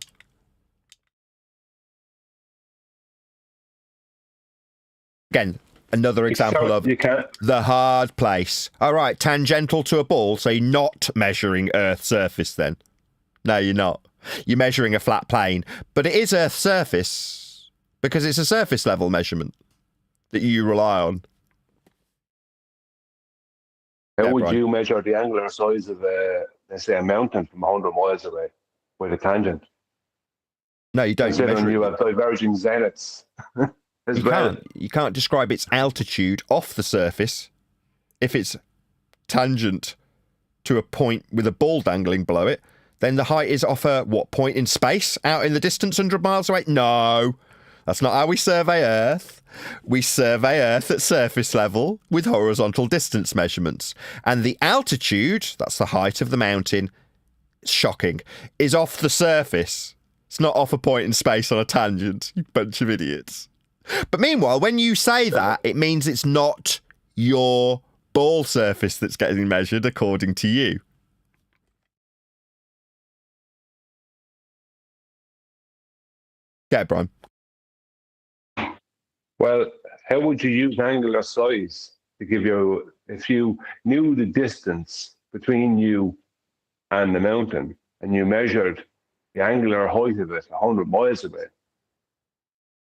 Again, another example of You can't. the hard place. All right, tangential to a ball, so you're not measuring Earth's surface then. No, you're not. You're measuring a flat plane. But it is Earth's surface because it's a surface level measurement that you rely on. How Yeah, would Brian. you measure the angular size of let's say, a mountain from 100 miles away with a tangent? No, you don't. You Considering measure you it. have diverging zeniths as You well. can't. You can't describe its altitude off the surface if it's tangent to a point with a ball dangling below it. Then the height is off a what point in space out in the distance 100 miles away? No, that's not how we survey Earth. We survey Earth at surface level with horizontal distance measurements. And the altitude, that's the height of the mountain, it's shocking, is off the surface. It's not off a point in space on a tangent, you bunch of idiots. But meanwhile, when you say that, it means it's not your ball surface that's getting measured according to you. Yeah, Brian. Well, how would you use angular size to give you, if you knew the distance between you and the mountain and you measured the angular height of it 100 miles away,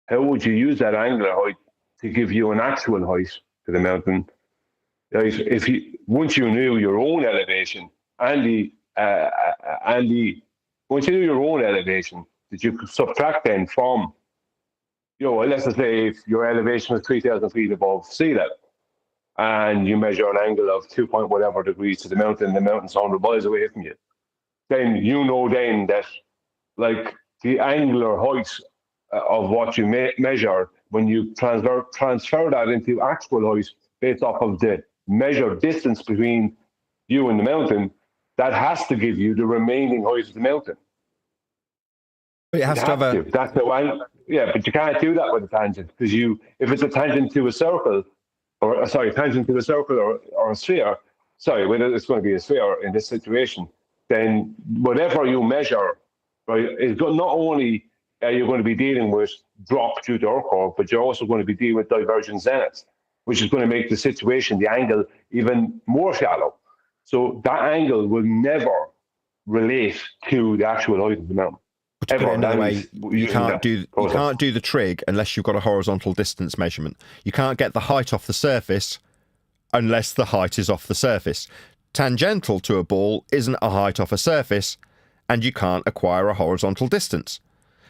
how would you use that angular height to give you an actual height to the mountain? Like if you, once you knew your own elevation once you knew your own elevation, that you could subtract then from let's just say if your elevation was 3,000 feet above sea level, and you measure an angle of 2 point whatever degrees to the mountain's 100 miles away from you, then then that, like, the angular height of what you measure, when you transfer that into actual height based off of the measured distance between you and the mountain, that has to give you the remaining height of the mountain. It has to have a... That's the one. Yeah, but you can't do that with a tangent, because if it's a tangent to a circle, or a sphere, whether it's going to be a sphere in this situation, then whatever you measure, right, is not only you're going to be dealing with drop due to Earth curve, but you're also going to be dealing with divergent zenith, which is going to make the situation, the angle, even more shallow. So that angle will never relate to the actual height of the mountain. To put it another way, you can't do the trig unless you've got a horizontal distance measurement. You can't get the height off the surface unless the height is off the surface. Tangential to a ball isn't a height off a surface, and you can't acquire a horizontal distance.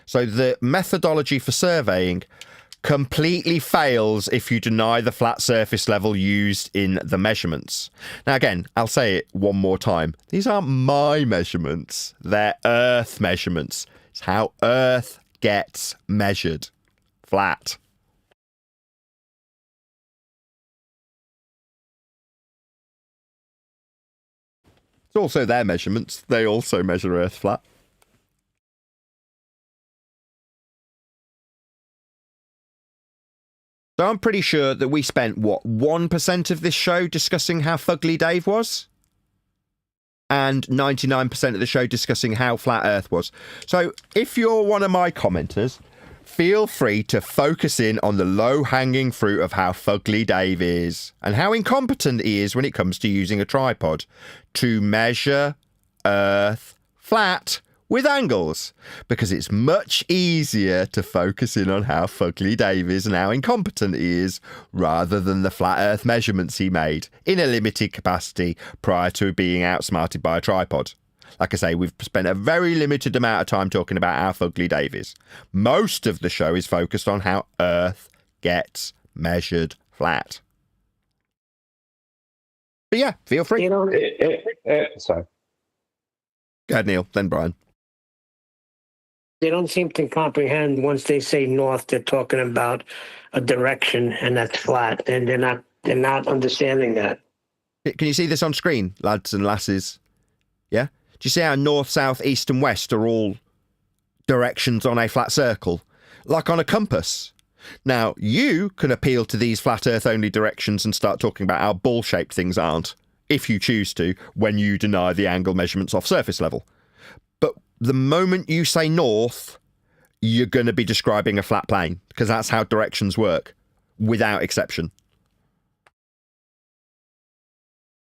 So the methodology for surveying completely fails if you deny the flat surface level used in the measurements. Now again, I'll say it one more time. These aren't my measurements. They're Earth measurements. It's how Earth gets measured. Flat. It's also their measurements. They also measure Earth flat. So I'm pretty sure that we spent, 1% of this show discussing how fugly Dave was? And 99% of the show discussing how flat Earth was. So if you're one of my commenters, feel free to focus in on the low-hanging fruit of how fugly Dave is and how incompetent he is when it comes to using a tripod to measure Earth flat with angles, because it's much easier to focus in on how fugly Dave is and how incompetent he is, rather than the flat Earth measurements he made in a limited capacity prior to being outsmarted by a tripod. Like I say, we've spent a very limited amount of time talking about how fugly Dave is. Most of the show is focused on how Earth gets measured flat. But yeah, feel free. Sorry. Go ahead, Neil, then Brian. They don't seem to comprehend once they say north, they're talking about a direction, and that's flat, and they're not understanding that. Can you see this on screen, lads and lasses? Yeah? Do you see how north, south, east and west are all directions on a flat circle? Like on a compass. Now, you can appeal to these flat earth only directions and start talking about how ball-shaped things aren't, if you choose to, when you deny the angle measurements off surface level. But the moment you say north, you're going to be describing a flat plane, because that's how directions work, without exception.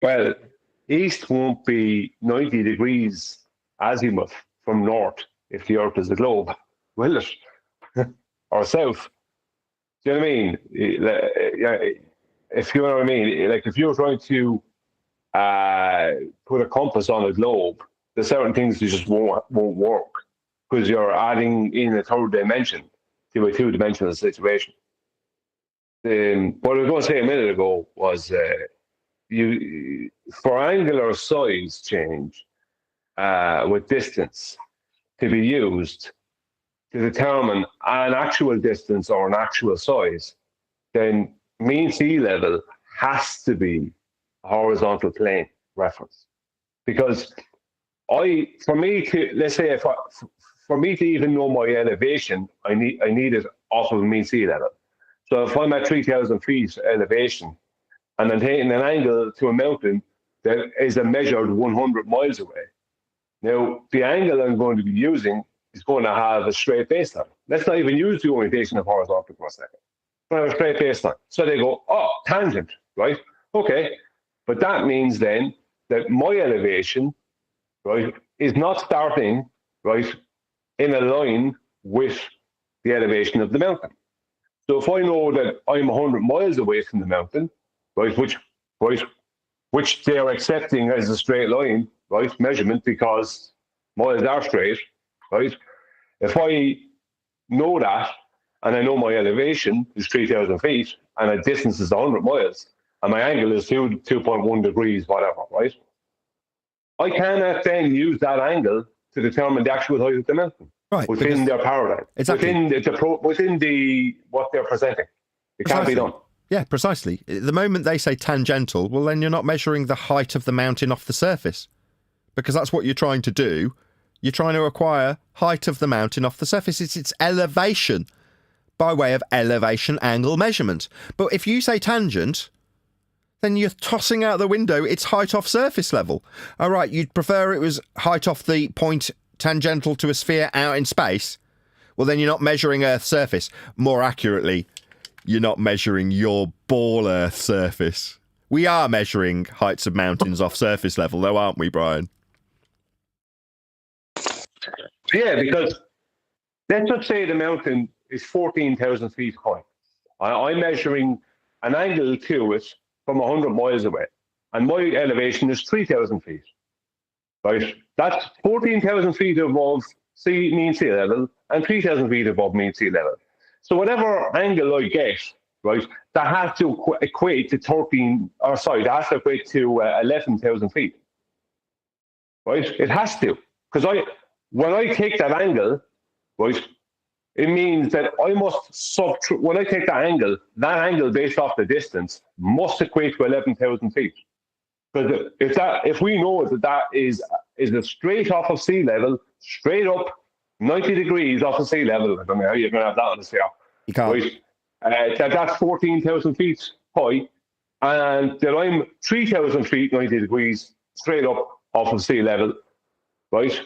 Well, east won't be 90 degrees azimuth from north if the Earth is a globe, will it? Or south. Do you know what I mean? If you know what I mean, like if you're trying to put a compass on a globe, there's certain things that just won't work, because you're adding in a third dimension to a two-dimensional situation. What I was going to say a minute ago was for angular size change with distance to be used to determine an actual distance or an actual size, then mean sea level has to be a horizontal plane reference. Because for me to even know my elevation, I need it off of mean sea level. So if I'm at 3,000 feet elevation and I'm taking an angle to a mountain that is measured 100 miles away, now the angle I'm going to be using is going to have a straight baseline. Let's not even use the orientation of horizontal for a second. I have a straight baseline. So they go, oh, tangent, right? Okay. But that means then that my elevation, right, is not starting, right, in a line with the elevation of the mountain. So if I know that I'm 100 miles away from the mountain, right, which they are accepting as a straight line, right, measurement, because miles are straight, right? If I know that, and I know my elevation is 3,000 feet, and the distance is 100 miles, and my angle is 2.1 degrees, whatever, right? I cannot then use that angle to determine the actual height of the mountain within their paradigm, within the what they're presenting. It can't be done. Yeah, precisely. The moment they say tangential, well, then you're not measuring the height of the mountain off the surface, because that's what you're trying to do. You're trying to acquire height of the mountain off the surface. It's its elevation by way of elevation angle measurement. But if you say tangent, then you're tossing out the window its height off surface level. All right, you'd prefer it was height off the point tangential to a sphere out in space? Well, then you're not measuring Earth's surface. More accurately, you're not measuring your ball Earth surface. We are measuring heights of mountains off surface level, though, aren't we, Brian? Yeah, because let's just say the mountain is 14,000 feet high. I'm measuring an angle to it from 100 miles away, and my elevation is 3,000 feet. Right? That's 14,000 feet above mean sea level and 3,000 feet above mean sea level. So whatever angle I get, right, that has to equate to 11,000 feet. Right? It has to, because when I take that angle, right, it means that I must when I take that angle based off the distance must equate to 11,000 feet. Because if we know that is a straight off of sea level, straight up 90 degrees off of sea level, I don't know how you're going to have that on the sphere. You can't. Right? That's 14,000 feet high, and that I'm 3,000 feet 90 degrees straight up off of sea level, right?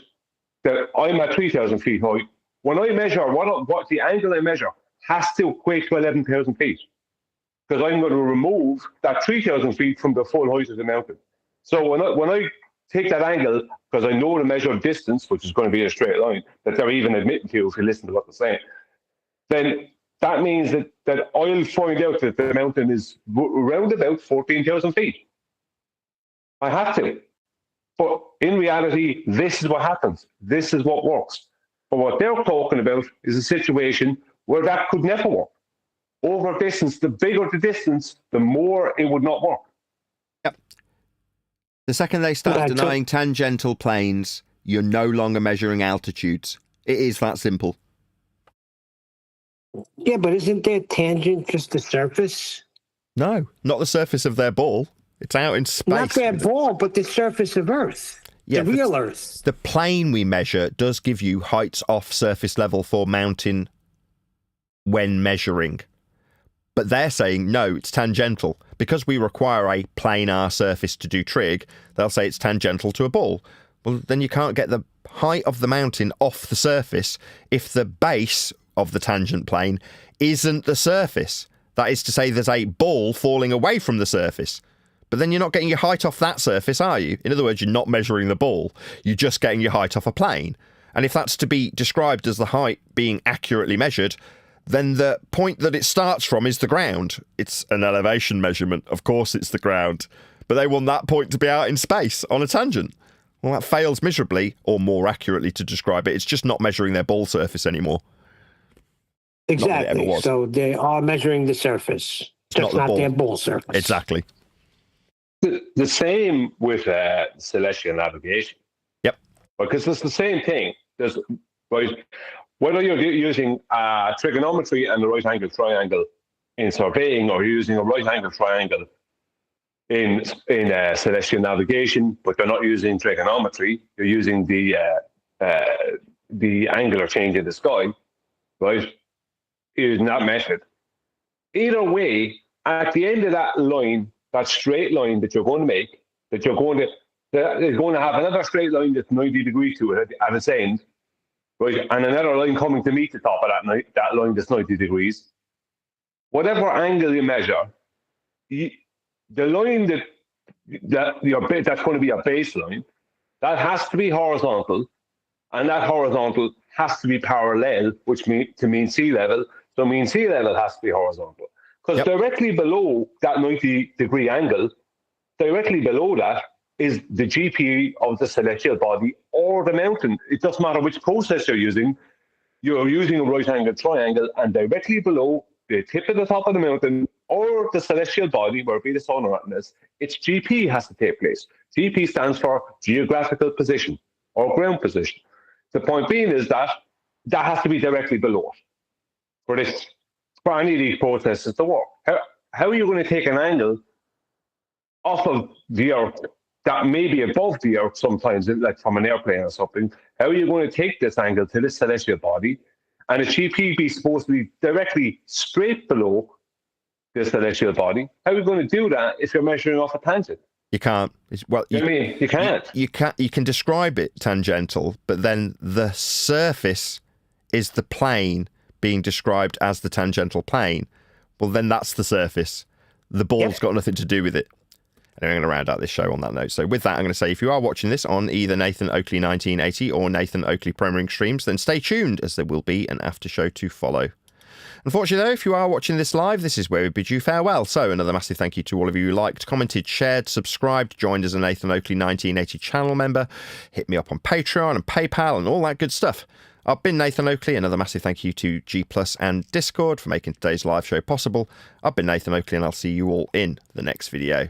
That I'm at 3,000 feet high. When I measure, what the angle I measure has to equate to 11,000 feet, because I'm going to remove that 3,000 feet from the full height of the mountain. So when I take that angle, because I know the measured distance, which is going to be a straight line, that they're even admitting to if you listen to what they're saying, then that means that I'll find out that the mountain is around about 14,000 feet. I have to. But in reality, this is what happens. This is what works. But what they're talking about is a situation where that could never work. Over distance, the bigger the distance, the more it would not work. Yep. The second they start denying tangential planes, you're no longer measuring altitudes. It is that simple. Yeah, but isn't their tangent just the surface? No, not the surface of their ball. It's out in space. Not their ball, but the surface of Earth. Yeah, the real Earth. The plane we measure does give you heights off surface level for mountain when measuring. But they're saying, no, it's tangential. Because we require a planar surface to do trig, they'll say it's tangential to a ball. Well, then you can't get the height of the mountain off the surface if the base of the tangent plane isn't the surface. That is to say, there's a ball falling away from the surface. But then you're not getting your height off that surface, are you? In other words, you're not measuring the ball. You're just getting your height off a plane. And if that's to be described as the height being accurately measured, then the point that it starts from is the ground. It's an elevation measurement. Of course it's the ground. But they want that point to be out in space on a tangent. Well, that fails miserably, or more accurately to describe it, it's just not measuring their ball surface anymore. Exactly. So they are measuring the surface, just not their ball surface. Exactly. The same with celestial navigation. Yep. Because it's the same thing. There's, right, whether you're using trigonometry and the right angle triangle in surveying, or you're using a right angle triangle in celestial navigation, but they're not using trigonometry, you're using the angular change in the sky, right? Using that method. Either way, at the end of that line, that straight line that you're going to make, that is going to have another straight line that's 90 degrees to it at its end, right? And another line coming to meet the top of that line that's 90 degrees. Whatever angle you measure, the line that's going to be a baseline, that has to be horizontal, and that horizontal has to be parallel, which to mean sea level. So mean sea level has to be horizontal. Because directly below that 90-degree angle, directly below that is the GP of the celestial body or the mountain. It doesn't matter which process you're using. you're using a right angle triangle, and directly below the tip of the top of the mountain or the celestial body, where it be the sun or anything else, its GP has to take place. GP stands for geographical position or ground position. The point being is that that has to be directly below it for any of these processes to work. How are you going to take an angle off of the Earth that may be above the Earth sometimes, like from an airplane or something? How are you going to take this angle to this celestial body, and a GP be supposed to be directly straight below the celestial body? How are you going to do that if you're measuring off a tangent? You can't. You can't. You can describe it tangential, but then the surface is the plane being described as the tangential plane. Well, then that's the surface. The ball's got nothing to do with it. And I'm going to round out this show on that note. So with that, I'm going to say, if you are watching this on either Nathan Oakley 1980 or Nathan Oakley Premiering streams, then stay tuned, as there will be an after show to follow. Unfortunately, though, if you are watching this live, this is where we bid you farewell. So another massive thank you to all of you who liked, commented, shared, subscribed, joined as a Nathan Oakley 1980 channel member, hit me up on Patreon and PayPal and all that good stuff. I've been Nathan Oakley. Another massive thank you to G+ and Discord for making today's live show possible. I've been Nathan Oakley, and I'll see you all in the next video.